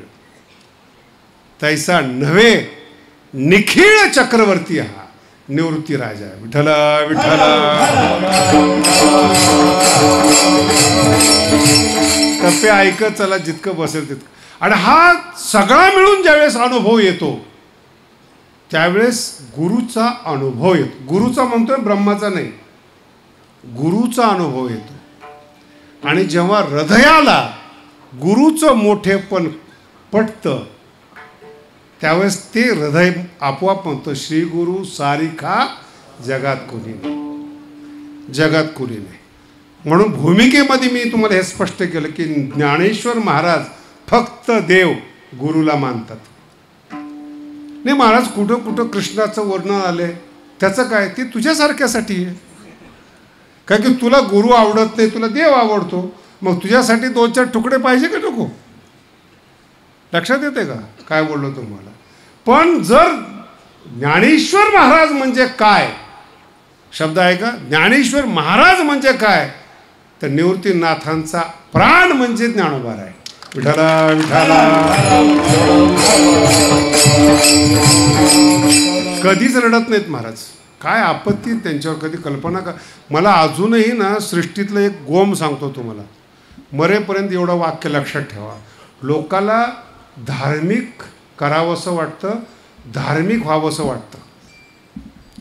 तैसा नव्हे निखिळ चक्रवर्ती हा निवृत्ती राजा. विठ्ठला विठ्ठला. टप्पे ऐकत चला जितकं बसेल तितकं. आणि हा सगळा मिळून ज्यावेळेस अनुभव येतो त्यावेळेस गुरुचा अनुभव येतो. गुरुचा म्हणतोय, ब्रह्माचा नाही, गुरुचा अनुभव येतो. आणि जेव्हा हृदयाला गुरुचं मोठेपण पटतं त्यावेळेस ते हृदय आपोआप म्हणतं श्री गुरु सारिखा जगात कोणी नाही, जगात कोणी नाही. म्हणून भूमिकेमध्ये मी तुम्हाला हे स्पष्ट केलं की ज्ञानेश्वर महाराज फक्त देव गुरुला मानतात. नाही महाराज कुठं कुठं कृष्णाचं वर्णन आलंय, त्याचं काय? ते तुझ्यासारख्यासाठी आहे. काय की तुला गुरु आवडत नाही, तुला देव आवडतो, मग तुझ्यासाठी 2-4 तुकडे पाहिजे का नको? लक्षात येते का काय बोललो तुम्हाला? पण जर ज्ञानेश्वर महाराज म्हणजे काय शब्द आहे का? ज्ञानेश्वर महाराज म्हणजे काय तर निवृत्तीनाथांचा प्राण म्हणजे ज्ञानोबा आहे. विठ्ठला विठ्ठला. कधीच रडत नाहीत महाराज. काय आपत्ती त्यांच्यावर कधी कल्पना का? मला अजूनही ना सृष्टीतलं एक गोम सांगतो तुम्हाला, मरेपर्यंत एवढं वाक्य लक्षात ठेवा. लोकाला धार्मिक करावंसं वाटतं, धार्मिक व्हावंसं वाटतं.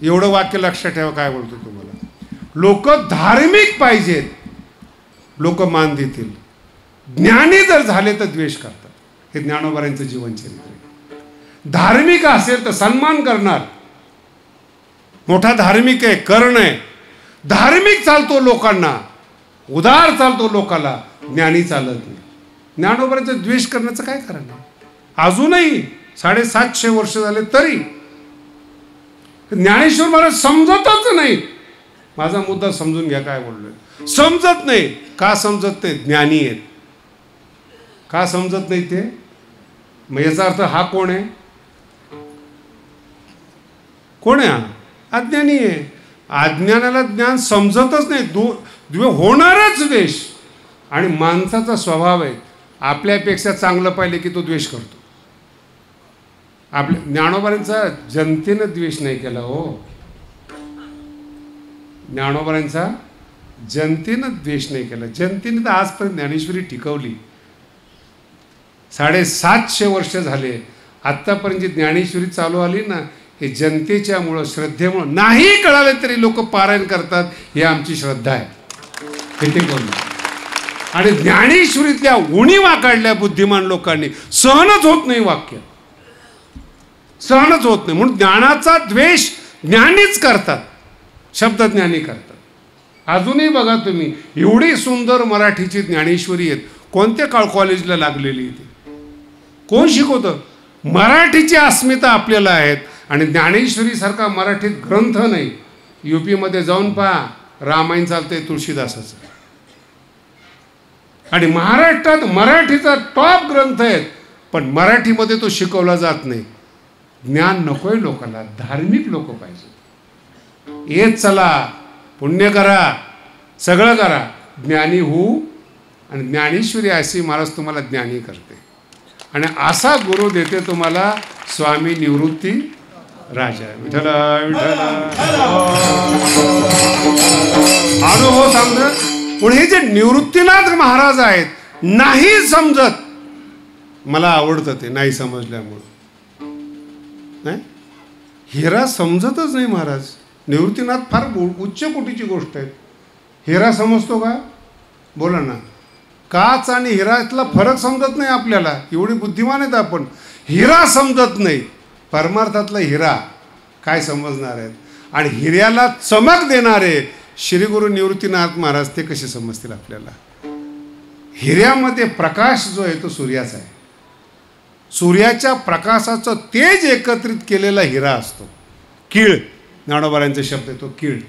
एवढं वाक्य लक्षात ठेवा. काय बोलतो तुम्हाला? लोक धार्मिक पाहिजेत, लोक मान देतील. ज्ञानी जर झाले तर द्वेष करतात. हे ज्ञानोबांचं जीवनचरित्र आहे. धार्मिक असेल तर सन्मान करणार, मोठा धार्मिक आहे, कर्ण आहे, धार्मिक चालतो लोकांना, उदार चालतो लोकाला, ज्ञानी चालत नाही. ज्ञानोबांचा द्वेष करण्याचं काय कारण आहे? अजूनही 750 वर्ष झाले तरी ज्ञानेश्वर महाराज समजतच नाही. माझा मुद्दा समजून घ्या काय बोललोय. समजत नाही. का समजत नाही? ज्ञानी आहेत. का समजत नाही ते? मग याचा अर्थ हा कोण आहे? कोण आहे हा? अज्ञानी आहे. अज्ञानाला ज्ञान समजतच नाही. होणारच द्वेष. आणि माणसाचा स्वभाव आहे आपल्यापेक्षा चांगलं पाहिलं की तो द्वेष करतो. आपल्या ज्ञानोबांचा जनतेनं द्वेष नाही केला हो. ज्ञानोबांचा जनतेनं द्वेष नाही केला. जनतेने तर आजपर्यंत ज्ञानेश्वरी टिकवली. 750 वर्ष झाले. आत्तापर्यंत जी ज्ञानेश्वरी चालू आली ना, हे जनतेच्यामुळं, श्रद्धेमुळं. नाही कळालं तरी लोक पारायण करतात. ही आमची श्रद्धा आहे. हे टिकवलं. आणि ज्ञानेश्वरीतल्या उणीवा काढल्या बुद्धिमान लोकांनी. सहनच होत नाही वाक्य, सहनच होत नाही. म्हणून ज्ञानाचा द्वेष ज्ञानीच करतात, शब्दज्ञानी करतात. अजूनही बघा तुम्ही, एवढी सुंदर मराठीची ज्ञानेश्वरी आहेत. कोणत्या कॉलेजला लागलेली ती? कोण शिकवतं? मराठीची अस्मिता आपल्याला आहेत. आणि ज्ञानेश्वरीसारखा मराठीत ग्रंथ नाही. UP-मध्ये जाऊन पहा, रामायण चालतंय तुळशीदासाचं. आणि महाराष्ट्रात मराठीचा टॉप ग्रंथ आहेत, पण मराठीमध्ये तो शिकवला जात नाही. ज्ञान नकोय लोकांना, धार्मिक लोक पाहिजे. येत चला, पुण्य करा, सगळं करा, ज्ञानी होऊ. आणि ज्ञानेश्वरी अशी महाराज तुम्हाला ज्ञानी करते. आणि असा गुरु देते तुम्हाला स्वामी निवृत्ती राजा. विठ्ठला विठ्ठला. अनुभव सांगत. पण हे जे निवृत्तीनाथ महाराज आहेत, नाही समजत. मला आवडतं ते नाही समजल्यामुळं. नाही, हिरा समजतच नाही महाराज. निवृत्तीनाथ फार उच्च कोटीची गोष्ट आहे. हिरा समजतो का? बोला ना. काच आणि हिरातला फरक समजत नाही आपल्याला. एवढी बुद्धिमान आहेत आपण. हिरा समजत नाही. परमार्थातला हिरा काय समजणार आहेत? आणि हिऱ्याला चमक देणारे श्री गुरु निवृत्तीनाथ महाराज ते कसे समजतील आपल्याला? हिऱ्यामध्ये प्रकाश जो आहे तो सूर्याचा आहे. सूर्याच्या प्रकाशाचं तेज एकत्रित केलेला हिरा असतो. कीळ, ज्ञानोबारांचा शब्द आहे तो कीळ.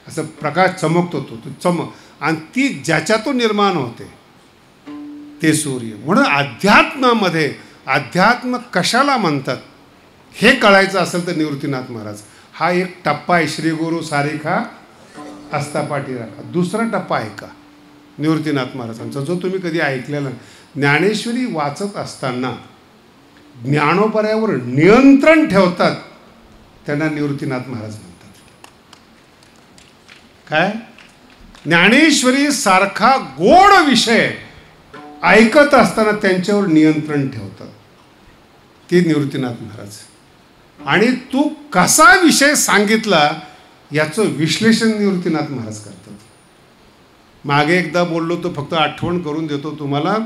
असं प्रकाश चमकतो तो चमक, आणि ती ज्याच्यातून निर्माण होते ते सूर्य. म्हणून अध्यात्मामध्ये अध्यात्म कशाला म्हणतात हे कळायचं असेल तर निवृत्तीनाथ महाराज हा एक टप्पा आहे. श्री गुरु सारिखा आस्था पाठी राखा. दुसरा टप्पा आहे का निवृत्तीनाथ महाराजांचा, जो तुम्ही कधी ऐकलेला नाही. ज्ञानेश्वरी वाचत असताना ज्ञानोबऱ्यावर नियंत्रण ठेवतात त्यांना निवृत्तीनाथ महाराज म्हणतात. काय? ज्ञानेश्वरी सारखा गोड विषय ऐकत असताना त्यांच्यावर नियंत्रण ठेवतात ते निवृत्तीनाथ महाराज. आणि तू कसा विषय सांगितला याचं विश्लेषण निवृत्तीनाथ महाराज करतात. मागे एकदा बोललो तो फक्त आठवण करून देतो तुम्हाला.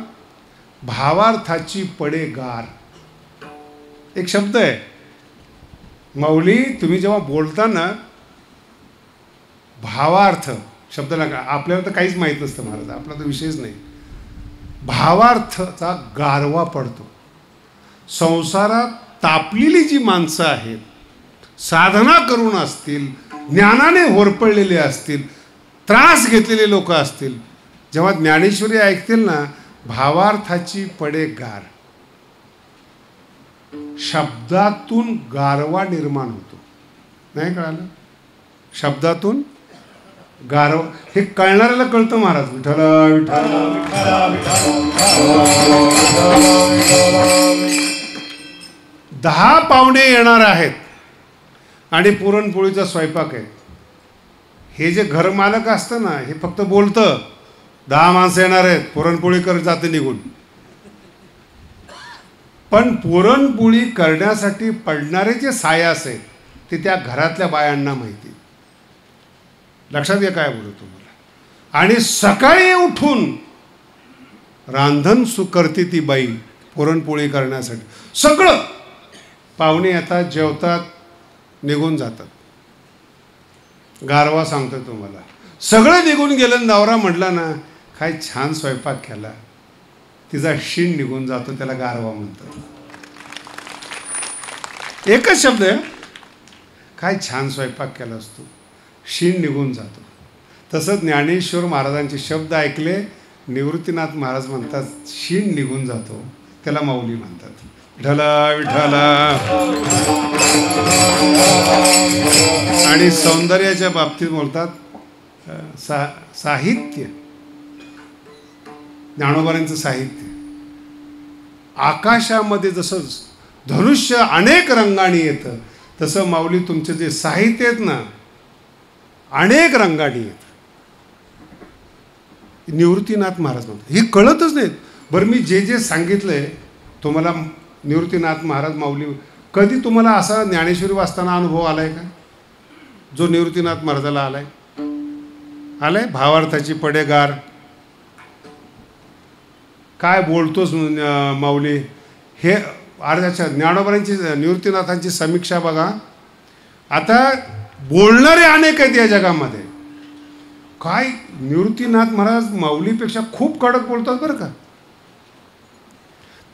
भावार्थाची पडे गार एक शब्द आहे. माऊली तुम्ही जेव्हा बोलता ना भावार्थ शब्दाला आपल्याला तर काहीच माहीत नसतं महाराज, आपला तर विषयच नाही. भावार्थाचा गारवा पडतो. संसारात तापलेली जी माणसं आहेत, साधना करून असतील, ज्ञानाने होरपळलेले असतील, त्रास घेतलेले लोक असतील, जेव्हा ज्ञानेश्वरी ऐकतील ना भावार्थाची पडे गार. शब्दातून गारवा निर्माण होतो. नाही कळालं? शब्दातून गारवा हे कळणाऱ्याला कळतं महाराज. विठ्ठला विठ्ठला 10 पाहुणे येणार आहेत आणि पुरणपोळीचा स्वयंपाक आहे. हे जे घरमालक असतं ना हे फक्त बोलतं 10 माणसं येणार आहेत पुरणपोळी कर जाते निघून. पण पुरणपोळी करण्यासाठी पडणारे जे सायास आहेत ते त्या घरातल्या बायांना माहिती. लक्षात घ्या काय बोलतो तुम्हाला. आणि सकाळी उठून रांधण करते ती बाई पुरणपोळी करण्यासाठी. सगळं पाहुणे येतात, जेवतात, निघून जातात. गारवा सांगतो तुम्हाला. सगळं निघून गेलं. नवरा म्हटला ना काय छान स्वयंपाक केला, तिचा शीण निघून जातो, त्याला गारवा म्हणतात. एकच शब्द आहे, काय छान स्वयंपाक केला असतो, शीण निघून जातो. तसंच ज्ञानेश्वर महाराजांचे शब्द ऐकले, निवृत्तीनाथ महाराज म्हणतात शीण निघून जातो, त्याला माऊली म्हणतात. विठ्ठला विठ्ठला. आणि सौंदर्याच्या बाबतीत बोलतात साहित्य, ज्ञानोबारांचं साहित्य. आकाशामध्ये जसं धनुष्य अनेक रंगाने येतं तसं माऊली तुमचे जे साहित्य आहेत ना अनेक रंगाने येतं. निवृत्तीनाथ महाराज म्हणतात. हे कळतच नाहीत. बरं मी जे जे सांगितलंय तुम्हाला निवृत्तीनाथ महाराज माऊली, कधी तुम्हाला असा ज्ञानेश्वरी वाचताना अनुभव आलाय का जो निवृत्तीनाथ महाराजाला आलाय? आलाय? भावार्थाची पडेगार काय बोलतोच माऊली. हे अर्ध्याच्या ज्ञानोबारांची निवृत्तीनाथांची समीक्षा बघा. आता बोलणारे अनेक आहेत या जगामध्ये. काय निवृत्तीनाथ महाराज माऊलीपेक्षा खूप कडक बोलतात बरं का.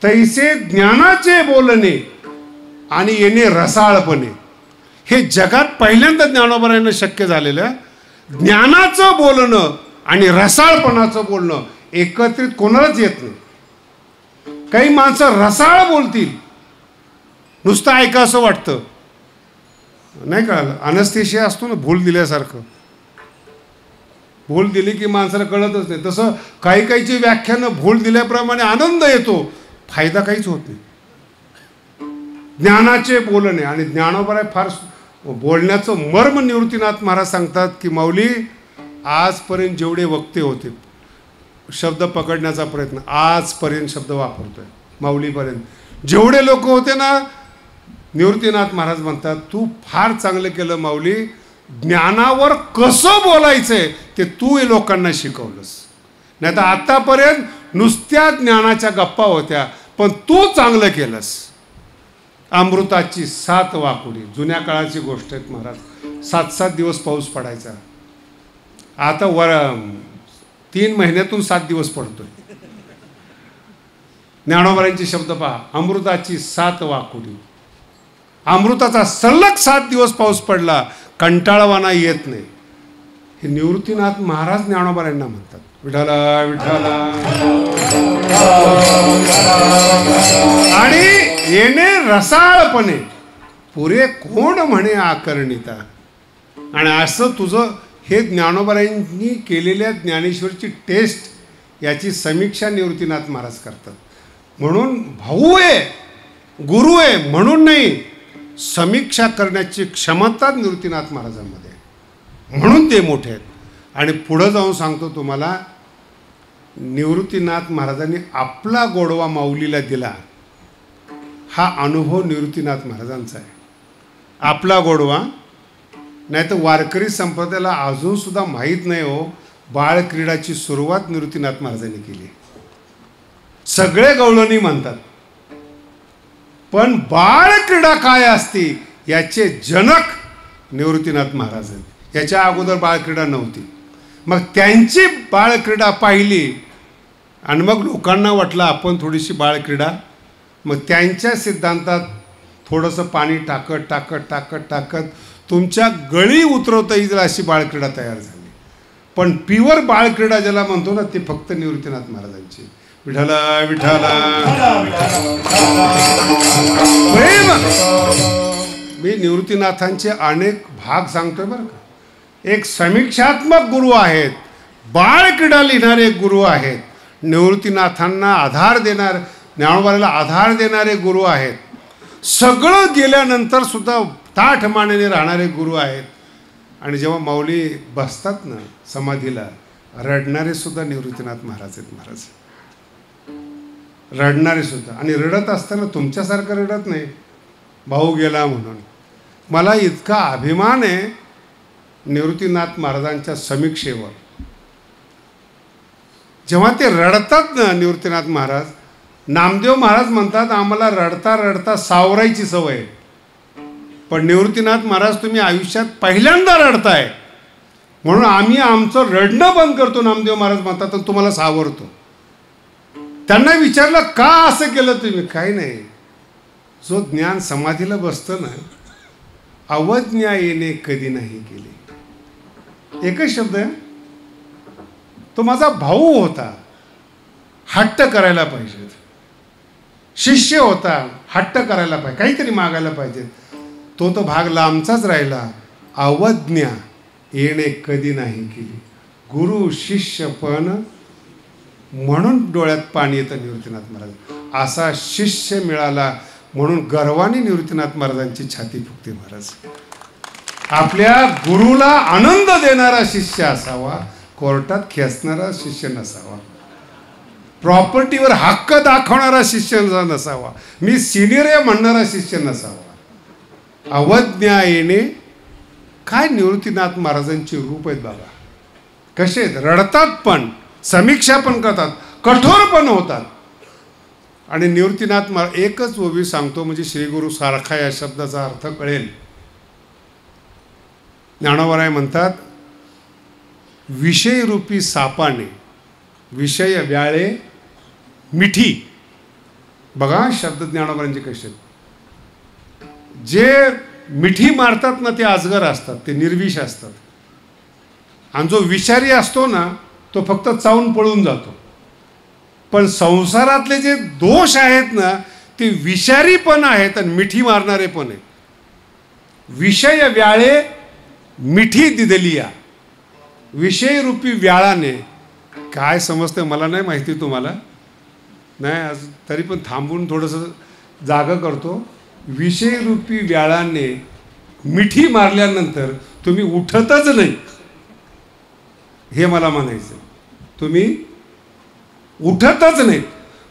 तैसे ज्ञानाचे बोलणे आणि येणे रसाळपणे हे जगात पहिल्यांदा ज्ञानोबारांना शक्य झालेलं. ज्ञानाचं बोलणं आणि रसाळपणाचं बोलणं एकत्रित कोणालाच येत नाही. काही माणसं रसाळ बोलतील, नुसतं ऐका असं वाटतं. नाही कळालं? अनस्थेशिया असतो ना भूल दिल्यासारखं. भूल दिली की माणसाला कळतच नाही. तसं काही काहीची व्याख्यानं भूल दिल्याप्रमाणे आनंद येतो, फायदा काहीच होत नाही. ज्ञानाचे बोलणे आणि ज्ञानोबराय फार बोलण्याचं मर्म निवृत्तीनाथ महाराज सांगतात की माऊली आजपर्यंत जेवढे वक्ते होते शब्द पकडण्याचा प्रयत्न, आजपर्यंत शब्द वापरतोय माऊलीपर्यंत जेवढे लोक होते ना, निवृत्तीनाथ महाराज म्हणतात तू फार चांगलं केलं माऊली. ज्ञानावर कसं बोलायचंय ते तू लोकांना शिकवलंस. नाही तर आतापर्यंत नुसत्या ज्ञानाच्या गप्पा होत्या, पण तू चांगलं केलंस. अमृताची 7 वाकुडी, जुन्या काळाची गोष्ट आहे महाराज. 7-7 दिवस पाऊस पडायचा. आता 3 महिन्यातून 7 दिवस पडतोय. ज्ञानोबांचे शब्द पहा, अमृताची 7 वाकुडी. अमृताचा सलग 7 दिवस पाऊस पडला, कंटाळवाना येत नाही. हे निवृत्तीनाथ महाराज ज्ञानोबांना म्हणतात. विठाला विठाला. आणि येणे रसाळपणे पुरे कोण म्हणे आकर्णिता. आणि असं तुझं हे ज्ञानोबांनी केलेल्या ज्ञानेश्वरची टेस्ट याची समीक्षा निवृत्तीनाथ महाराज करतात. म्हणून भाऊ आहे, गुरु आहे म्हणून नाही, समीक्षा करण्याची क्षमता निवृत्तीनाथ महाराजांमध्ये, म्हणून ते मोठे आहेत. आणि पुढं जाऊन सांगतो तुम्हाला, निवृत्तीनाथ महाराजांनी आपला गोडवा माऊलीला दिला. हा अनुभव निवृत्तीनाथ महाराजांचा आहे. आपला गोडवा. नाही तर वारकरी संप्रदायाला अजून सुद्धा माहीत नाही हो, बाळक्रीडाची सुरुवात निवृत्तीनाथ महाराजांनी केली. सगळे गवळणी म्हणतात, पण बाळक्रीडा काय असते याचे जनक निवृत्तीनाथ महाराज आहेत. याच्या अगोदर बाळक्रीडा नव्हती. मग त्यांची बाळक्रीडा पाहिली आणि मग लोकांना वाटलं आपण थोडीशी बाळक्रीडा. मग त्यांच्या सिद्धांतात थोडंसं पाणी टाकत टाकत टाकत टाकत तुमच्या गळी उतरवता येईल अशी बाळक्रीडा तयार झाली. पण प्युअर बाळक्रीडा ज्याला म्हणतो ना, ते फक्त निवृत्तीनाथ महाराजांची. विठाला विठाला प्रेम. मी निवृत्तीनाथांचे अनेक भाग सांगतोय बरं का. एक समीक्षात्मक गुरु आहेत, बाळक्रीडा लिहिणारे गुरु आहेत, निवृत्तीनाथांना आधार देणार, ज्ञानोबाला आधार देणारे गुरु आहेत, सगळं गेल्यानंतर सुद्धा ताठ मानेने राहणारे गुरु आहेत. आणि जेव्हा माऊली बसतात ना समाधीला, रडणारे सुद्धा निवृत्तीनाथ महाराज आहेत. महाराज रडणारे सुद्धा. आणि रडत असताना तुमच्यासारखं रडत नाही, भाऊ गेला म्हणून. मला इतका अभिमान आहे निवृत्तीनाथ महाराजांच्या समीक्षेवर. जेव्हा ते रडतात ना निवृत्तीनाथ महाराज, नामदेव महाराज म्हणतात आम्हाला रडता रडता सावरायची सवय. पण निवृत्तीनाथ महाराज तुम्ही आयुष्यात पहिल्यांदा रडताय म्हणून आम्ही आमचं रडणं बंद करतो. नामदेव महाराज म्हणतात तुम्हाला सावरतो. त्यांना विचारलं का असं केलं तुम्ही? काही नाही, जो ज्ञान समाधीला बसतं ना, अवज्ञा येणे कधी नाही केली. एकच शब्द आहे, तो माझा भाऊ होता, हट्ट करायला पाहिजे. शिष्य होता, हट्ट करायला पाहिजे, काहीतरी मागायला पाहिजे. तो भाग लांबचाच राहिला. अवज्ञा येणे कधी नाही केली. गुरु शिष्य पण म्हणून डोळ्यात पाणी येतं निवृत्तीनाथ महाराज. असा शिष्य मिळाला म्हणून गर्वाने निवृत्तीनाथ महाराजांची छाती फुगते. महाराज आपल्या गुरुला आनंद देणारा शिष्य असावा, कोर्टात खेचणारा शिष्य नसावा, प्रॉपर्टीवर हक्क दाखवणारा शिष्य नसावा, मी सिनियर आहे म्हणणारा शिष्य नसावा. अवज्ञा येणे काय निवृत्तीनाथ महाराजांची रूप आहेत बाबा. कसे रडतात पण समीक्षा पण करतात, कठोर पण होतात. आणि निवृत्तीनाथ महाराज एकच ओवी सांगतो म्हणजे श्रीगुरु सारखा या शब्दाचा अर्थ कळेल. ज्ञानोबराय म्हणतात, विषयरूपी सापाने विषय व्याळे मिठी. बघा शब्द ज्ञानोबरांचे कसे. जे मिठी मारतात ना ते अजगर असतात, ते निर्विष असतात. आणि जो विषारी असतो ना तो फक्त चावून पळून जातो. पण संसारातले जे दोष आहेत ना ते विषारी पण आहेत आणि मिठी मारणारे पण आहेत. विषय व्याळे मिठी दिदलिया. विषयरूपी व्याळाने काय समजतं मला नाही माहिती, तुम्हाला नाही आज तरी पण थांबून थोडंसं जागा करतो. विषयरूपी व्याळाने मिठी मारल्यानंतर तुम्ही उठतच नाही, हे मला म्हणायचं. तुम्ही उठतच नाहीत.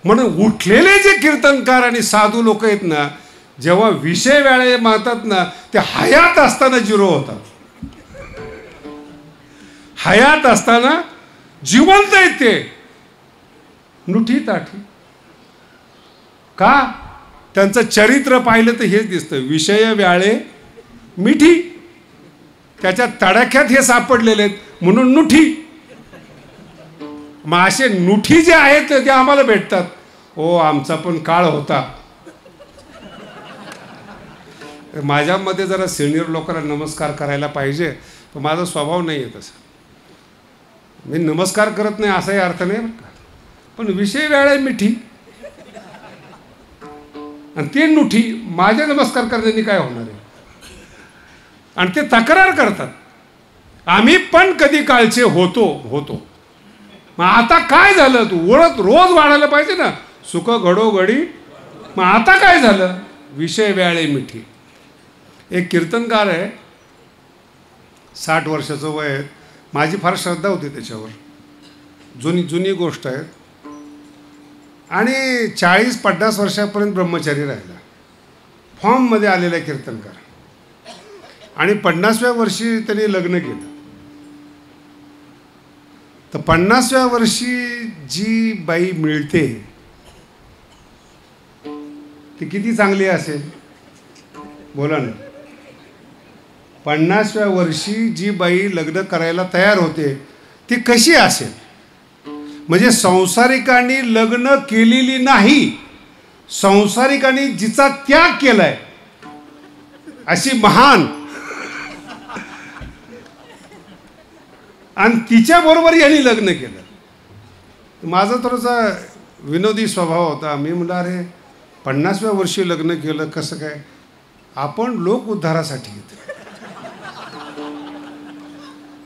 म्हणून उठलेले जे कीर्तनकार आणि साधू लोक आहेत ना, जेव्हा विषय व्याळे मारतात ना ते हयात असताना जिरो होतात. हयात असताना जिवंत आहेत ते, नुठी ताठी. का? त्यांचं चरित्र पाहिलं तर हेच दिसतं, विषय व्याळे मिठी. त्याच्या तडाख्यात हे सापडलेले आहेत म्हणून नुठी. मग असे नुठी जे आहेत ते आम्हाला भेटतात. ओ आमचा पण काळ होता. माझ्यामध्ये जरा सिनियर लोकांना नमस्कार करायला पाहिजे, पण माझा स्वभाव नाही आहे तसा. मी नमस्कार करत नाही असाही अर्थ नाही, पण विषय वेळ मिठी आणि ते नुठी. माझ्या नमस्कार करण्याने काय होणार आहे? आणि ते तक्रार करतात, आम्ही पण कधी काळचे होतो. मग आता काय झालं? तू ओळख रोज वाढायला पाहिजे ना, सुख घडोघडी. मग आता काय झालं? विषय व्याळे मिठी. एक कीर्तनकार आहे, 60 वर्षाचं वय आहे. माझी फार श्रद्धा होती त्याच्यावर, जुनी गोष्ट आहे. आणि 40-50 वर्षापर्यंत ब्रह्मचारी राहिला, फॉर्ममध्ये आलेला कीर्तनकार. आणि 50व्या वर्षी त्यांनी लग्न केलं. तर 50व्या वर्षी जी बाई मिळते ती किती चांगली असेल? बोला ना. 50व्या वर्षी जी बाई लग्न करायला तयार होते ती कशी असेल? म्हणजे संसारिकांनी लग्न केलेली नाही, संसारिकांनी जिचा त्याग केलाय अशी महान. आणि तिच्या बरोबर यांनी लग्न केलं. माझा थोडासा विनोदी स्वभाव होता. मी म्हणलं अरे 50व्या वर्षी लग्न केलं कसं काय? आपण लोक उद्धारासाठी येतो,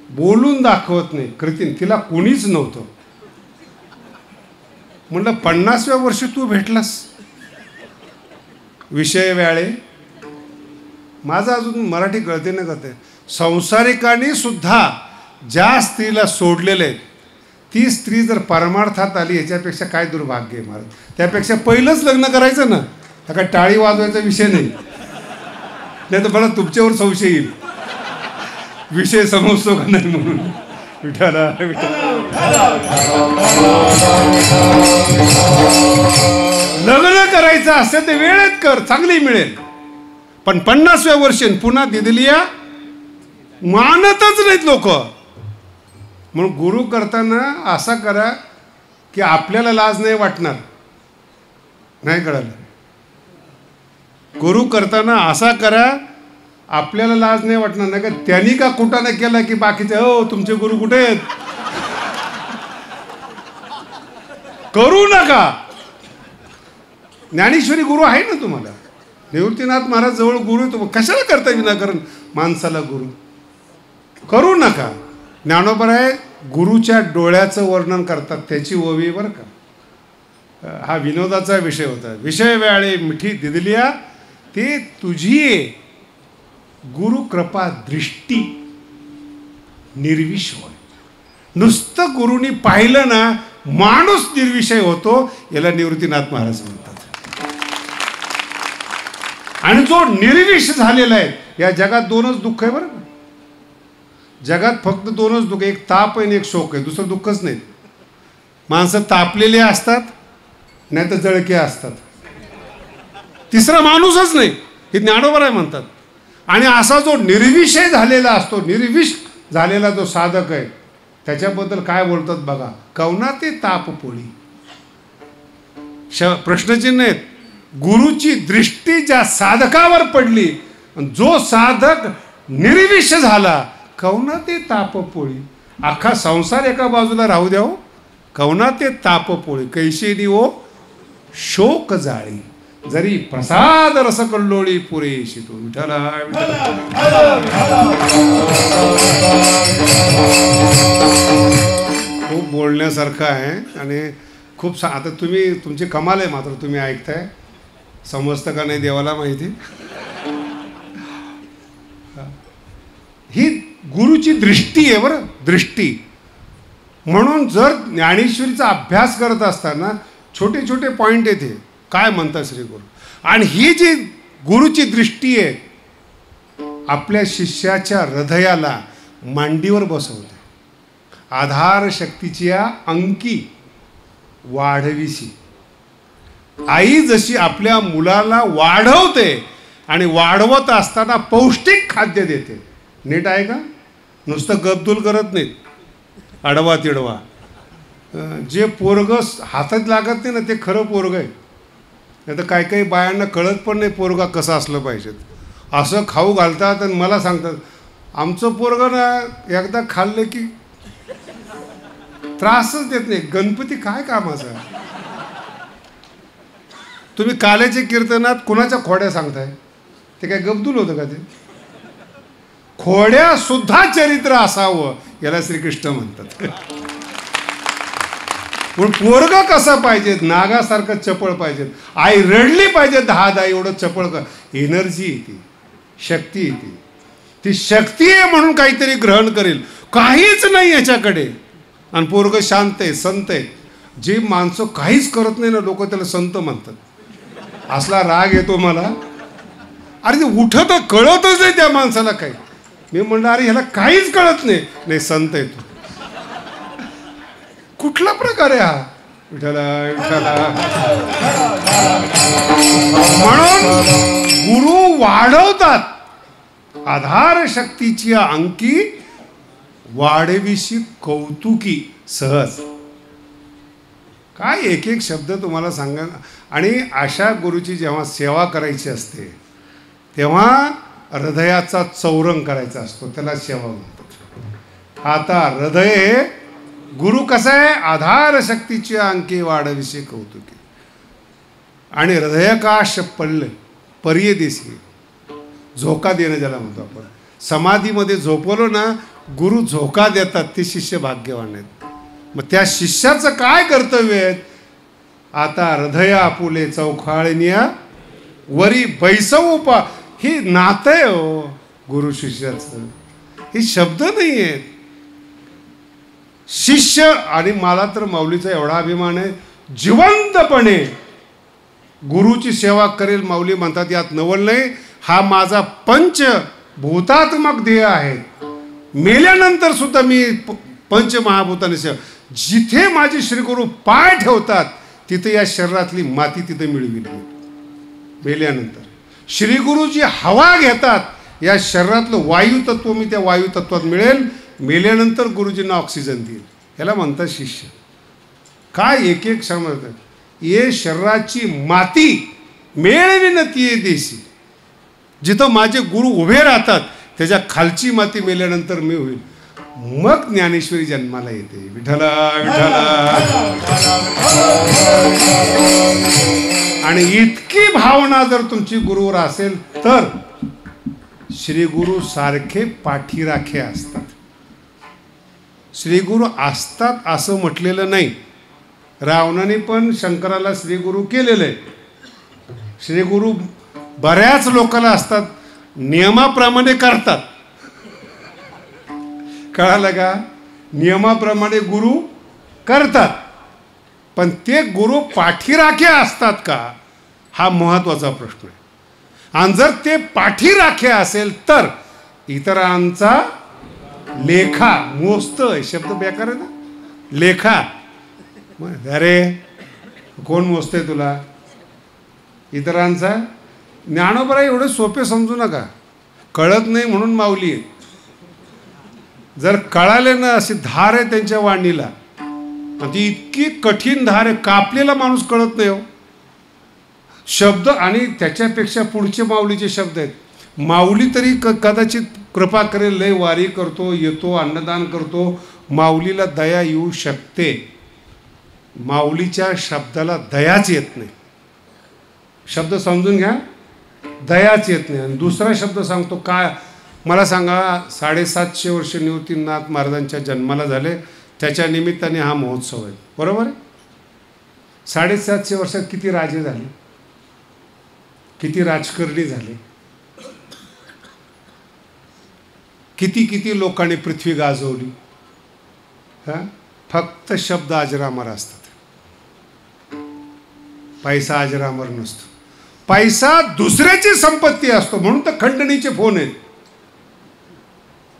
बोलून दाखवत नाही कृतीन. तिला कोणीच नव्हतं. म्हणलं 50व्या वर्षी तू भेटलास. विषय व्याळे. माझं अजून मराठी कळते ना कळते. संसारिकांनी सुद्धा ज्या स्त्रीला सोडलेले आहेत ती स्त्री जर परमार्थात आली याच्यापेक्षा काय दुर्भाग्य आहे महाराज. त्यापेक्षा पहिलंच लग्न करायचं ना. काय टाळी वाजवायचा विषय नाही, नाही तर मला तुमच्यावर संशय येईल, विषय समजतो का नाही म्हणून. विठाला लग्न करायचं असेल तर वेळेत कर, चांगली मिळेल. पण 50व्या वर्षी पुन्हा दिदलिया मानतच नाहीत लोक. म्हणून गुरु करताना असा करा की आपल्याला लाज नाही वाटणार. नाही कळलं? गुरु करताना असा करा आपल्याला लाज नाही वाटणार. नाही का त्यांनी का कुटाणा केला की बाकीचे हो तुमचे गुरु कुठे आहेत? करू नका. ज्ञानेश्वरी गुरु आहे ना तुम्हाला, निवृत्तीनाथ महाराज जवळ गुरु. तुम्ही कशाला करता विनाकारण माणसाला गुरु? करू नका. ज्ञानोबराय गुरुच्या डोळ्याचं वर्णन करतात, त्याची ओवी बरं का. हा विनोदाचा विषय होता. विषय व्याळे मिठी दिदलिया ते तुझी गुरु कृपा दृष्टी निर्विषय. नुसतं गुरुनी पाहिलं ना माणूस निर्विषय होतो. याला निवृत्तीनाथ महाराज म्हणतात. आणि जो निर्विष झालेला आहे, या जगात 2च दुःख आहे बरं. जगात फक्त 2च दुःख, एक ताप आहे आणि एक शोक आहे, दुसरं दुःखच नाही. माणसं तापलेले असतात नाही तर जळके असतात, तिसरा माणूसच नाही. हे ज्ञानोबराय म्हणतात. आणि असा जो निर्विषय झालेला असतो, निर्विष झालेला जो साधक आहे त्याच्याबद्दल काय बोलतात बघा. कवना ते तापपोळी. प्रश्नचिन्ह आहेत. गुरुची दृष्टी ज्या साधकावर पडली, जो साधक निर्विष झाला, कवना ते तापपोळी. अख्खा संसार एका बाजूला राहू द्या हो, कवना ते तापपोळी. कैशेनी ओ शोक जाळी, जरी प्रसाद रस कल्लोळी पुरेशी. तो विठाला खूप बोलण्यासारखं आहे. आणि खूप आता तुम्ही तुमची कमाल आहे, मात्र तुम्ही ऐकताय. समजतं का नाही देवाला माहिती. ही गुरुची दृष्टी आहे बरं, दृष्टी. म्हणून जर ज्ञानेश्वरीचा अभ्यास करत असताना छोटे छोटे पॉईंट येते, काय म्हणतात श्री गुरु. आणि ही जी गुरुची दृष्टी आहे आपल्या शिष्याच्या हृदयाला मांडीवर बसवते. आधार शक्तीच्या अंकी वाढविशी. आई जशी आपल्या मुलाला वाढवते आणि वाढवत असताना पौष्टिक खाद्य देते. नीट आहे का? नुसतं गपदूल करत नाहीत, अडवा तिडवा. जे पोरग हातात लागत नाही ना ते खरं पोरग आहे. नाही तर काही काही बायांना कळत पण नाही पोरगा कसं असलं पाहिजे. असं खाऊ घालतात आणि मला सांगतात आमचं पोरगं ना एकदा खाल्लं की त्रासच देत नाही. गणपती काय कामाचा? तुम्ही काल्याच्या कीर्तनात कुणाच्या खोड्या सांगताय? ते काय गबदूल होतं का? ते खोड्या सुद्धा चरित्र असावं याला श्रीकृष्ण म्हणतात. पण पोरगं कसं पाहिजे? नागासारखं चपळ पाहिजे. आई रडली पाहिजे 10 एवढं चपळ का? एनर्जी येते, शक्ती येते. ती शक्ती आहे म्हणून काहीतरी ग्रहण करेल. काहीच नाही याच्याकडे आणि पोरगं शांत आहे, संत आहे. जे माणसं काहीच करत नाही ना लोक त्याला संत म्हणतात. असला राग येतो मला. अरे ते उठत कळतच नाही त्या माणसाला काही. मी म्हणलं अरे ह्याला काहीच कळत नाही. नाही संत येतो. कुठला प्रकार आहे हा? विठ्ठला विठ्ठला. म्हणून गुरु वाढवतात. आधार शक्तीची अंकी वाढविशी कौतुकी सहज. काय एक एक शब्द तुम्हाला सांगा. आणि अशा गुरुची जेव्हा सेवा करायची असते तेव्हा हृदयाचा चौरंग करायचा असतो, त्याला सेवा म्हणतात. आता हृदय गुरु कसा आहे? आधार शक्तीची अंकी वाढविशी कौतुकी. आणि हृदयकाश पडलं पर्यदेशी झोका देणं ज्याला म्हणतो आपण. समाधीमध्ये झोपवलं ना गुरु झोका देतात. ते शिष्य भाग्यवान आहेत. मग त्या शिष्याचं काय कर्तव्य आहे? आता हृदय आपुले चौखाळनिया वरी बैसवोपा. हे नातं आहे हो गुरु शिष्याचं. हे शब्द नाही आहेत. शिष्य आणि मला तर माऊलीचा एवढा अभिमान आहे जिवंतपणे गुरुची सेवा करेल. माऊली म्हणतात यात नवल नाही. हा माझा पंचभूतात्मक देह आहे. मेल्यानंतर सुद्धा मी पंचमहाभूताने सेवा. जिथे माझे श्रीगुरु पाय ठेवतात तिथे या शरीरातली माती तिथे मिळविली. मेल्यानंतर श्रीगुरु जी हवा घेतात या शरीरातलं वायू तत्व मी त्या वायू तत्वात मिळेल. मेल्यानंतर गुरुजींना ऑक्सिजन देईल. याला म्हणतात शिष्य. काय एक एक समजतात. ये शरीराची माती मेळविन ती देशी. जिथं माझे गुरु उभे राहतात त्याच्या खालची माती मेल्यानंतर मी होईल. मग ज्ञानेश्वरी जन्माला येते. विठ्ठला विठ्ठला. आणि इतकी भावना जर तुमची गुरुवर असेल तर श्रीगुरु सारखे पाठीराखे असतात. श्रीगुरु असतात असं म्हटलेलं नाही. रावणाने पण शंकराला श्रीगुरु केलेलं आहे. श्रीगुरु बऱ्याच लोकांना असतात, नियमाप्रमाणे करतात. कळालं का? नियमाप्रमाणे गुरु करतात. पण ते गुरु पाठीराखे असतात का? हा महत्वाचा प्रश्न आहे. आणि जर ते पाठीराखे असेल तर इतरांचा लेखा मोजतं. शब्द बेकार आहे ना, लेखा. अरे कोण मोजतंय तुला? इतरांचा. ज्ञानोबा एवढे सोपे समजू नका. कळत नाही म्हणून माऊली आहे. जर कळाले ना अशी धार आहे त्यांच्या वाणीला, ती इतकी कठीण धार आहे. कापलेला माणूस कळत नाही हो शब्द. आणि त्याच्यापेक्षा पुढचे माऊलीचे शब्द आहेत. माऊली तरी कदाचित कृपा करेल, लय वारी करतो, येतो, अन्नदान करतो. माऊलीला दया येऊ शकते. माऊलीच्या शब्दाला दयाच येत नाही. शब्द समजून घ्या, दयाच येत नाही. आणि दुसरा शब्द सांगतो काय? मला सांगा, 750 वर्ष निवृत्तीनाथ महाराजांच्या जन्माला झाले. त्याच्या निमित्ताने हा महोत्सव आहे. बरोबर आहे? 750 वर्षात किती राजे झाले, किती राजकारणी झाले, किती किती लोकांनी पृथ्वी गाजवली. फक्त शब्द अजरामर असतात. पैसा अजरामर नसतो. पैसा दुसऱ्याची संपत्ती असतो. म्हणून तर खंडणीचे फोन आहेत.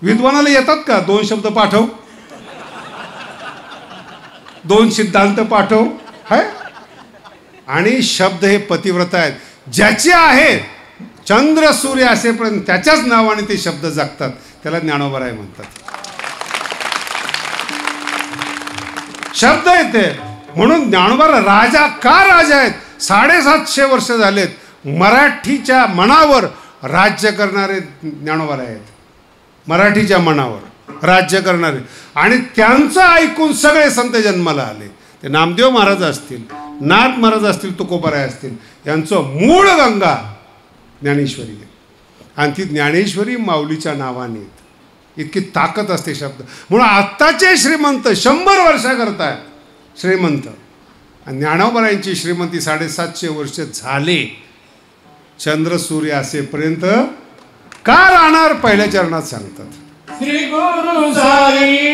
विद्वानाला येतात का 2 शब्द पाठव? 2 सिद्धांत पाठव है. आणि शब्द हे पतिव्रता आहेत, ज्याचे आहे चंद्र सूर्य असेपर्यंत त्याच्याच नावाने ते शब्द जगतात, त्याला ज्ञानोबराय म्हणतात. शब्द येते म्हणून ज्ञानोबा राजा का राजा आहेत. 750 वर्ष झालेत मराठीच्या मनावर राज्य करणारे ज्ञानोबराय आहेत. मराठीच्या मनावर राज्य करणारे, आणि त्यांचं ऐकून सगळे संत जन्माला आले. ते नामदेव महाराज असतील, नाथ महाराज असतील, तुकोबाराय असतील, यांचं मूळ गंगा ज्ञानेश्वरी आहे. आणि ती ज्ञानेश्वरी माऊलीच्या नावाने येते. इतकी ताकद असते शब्द. म्हणून आत्ताचे श्रीमंत 100 वर्षाकरता श्रीमंत, आणि ज्ञानोबरायांची श्रीमंती 750 वर्ष झाले. चंद्र सूर्य असेपर्यंत का राहणार पहिल्या चरणात सांगतात. श्री गुरु साई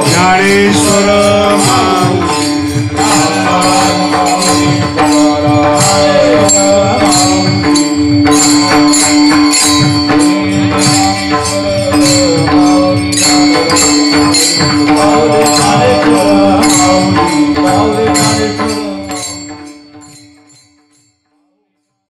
ज्ञानेश्वर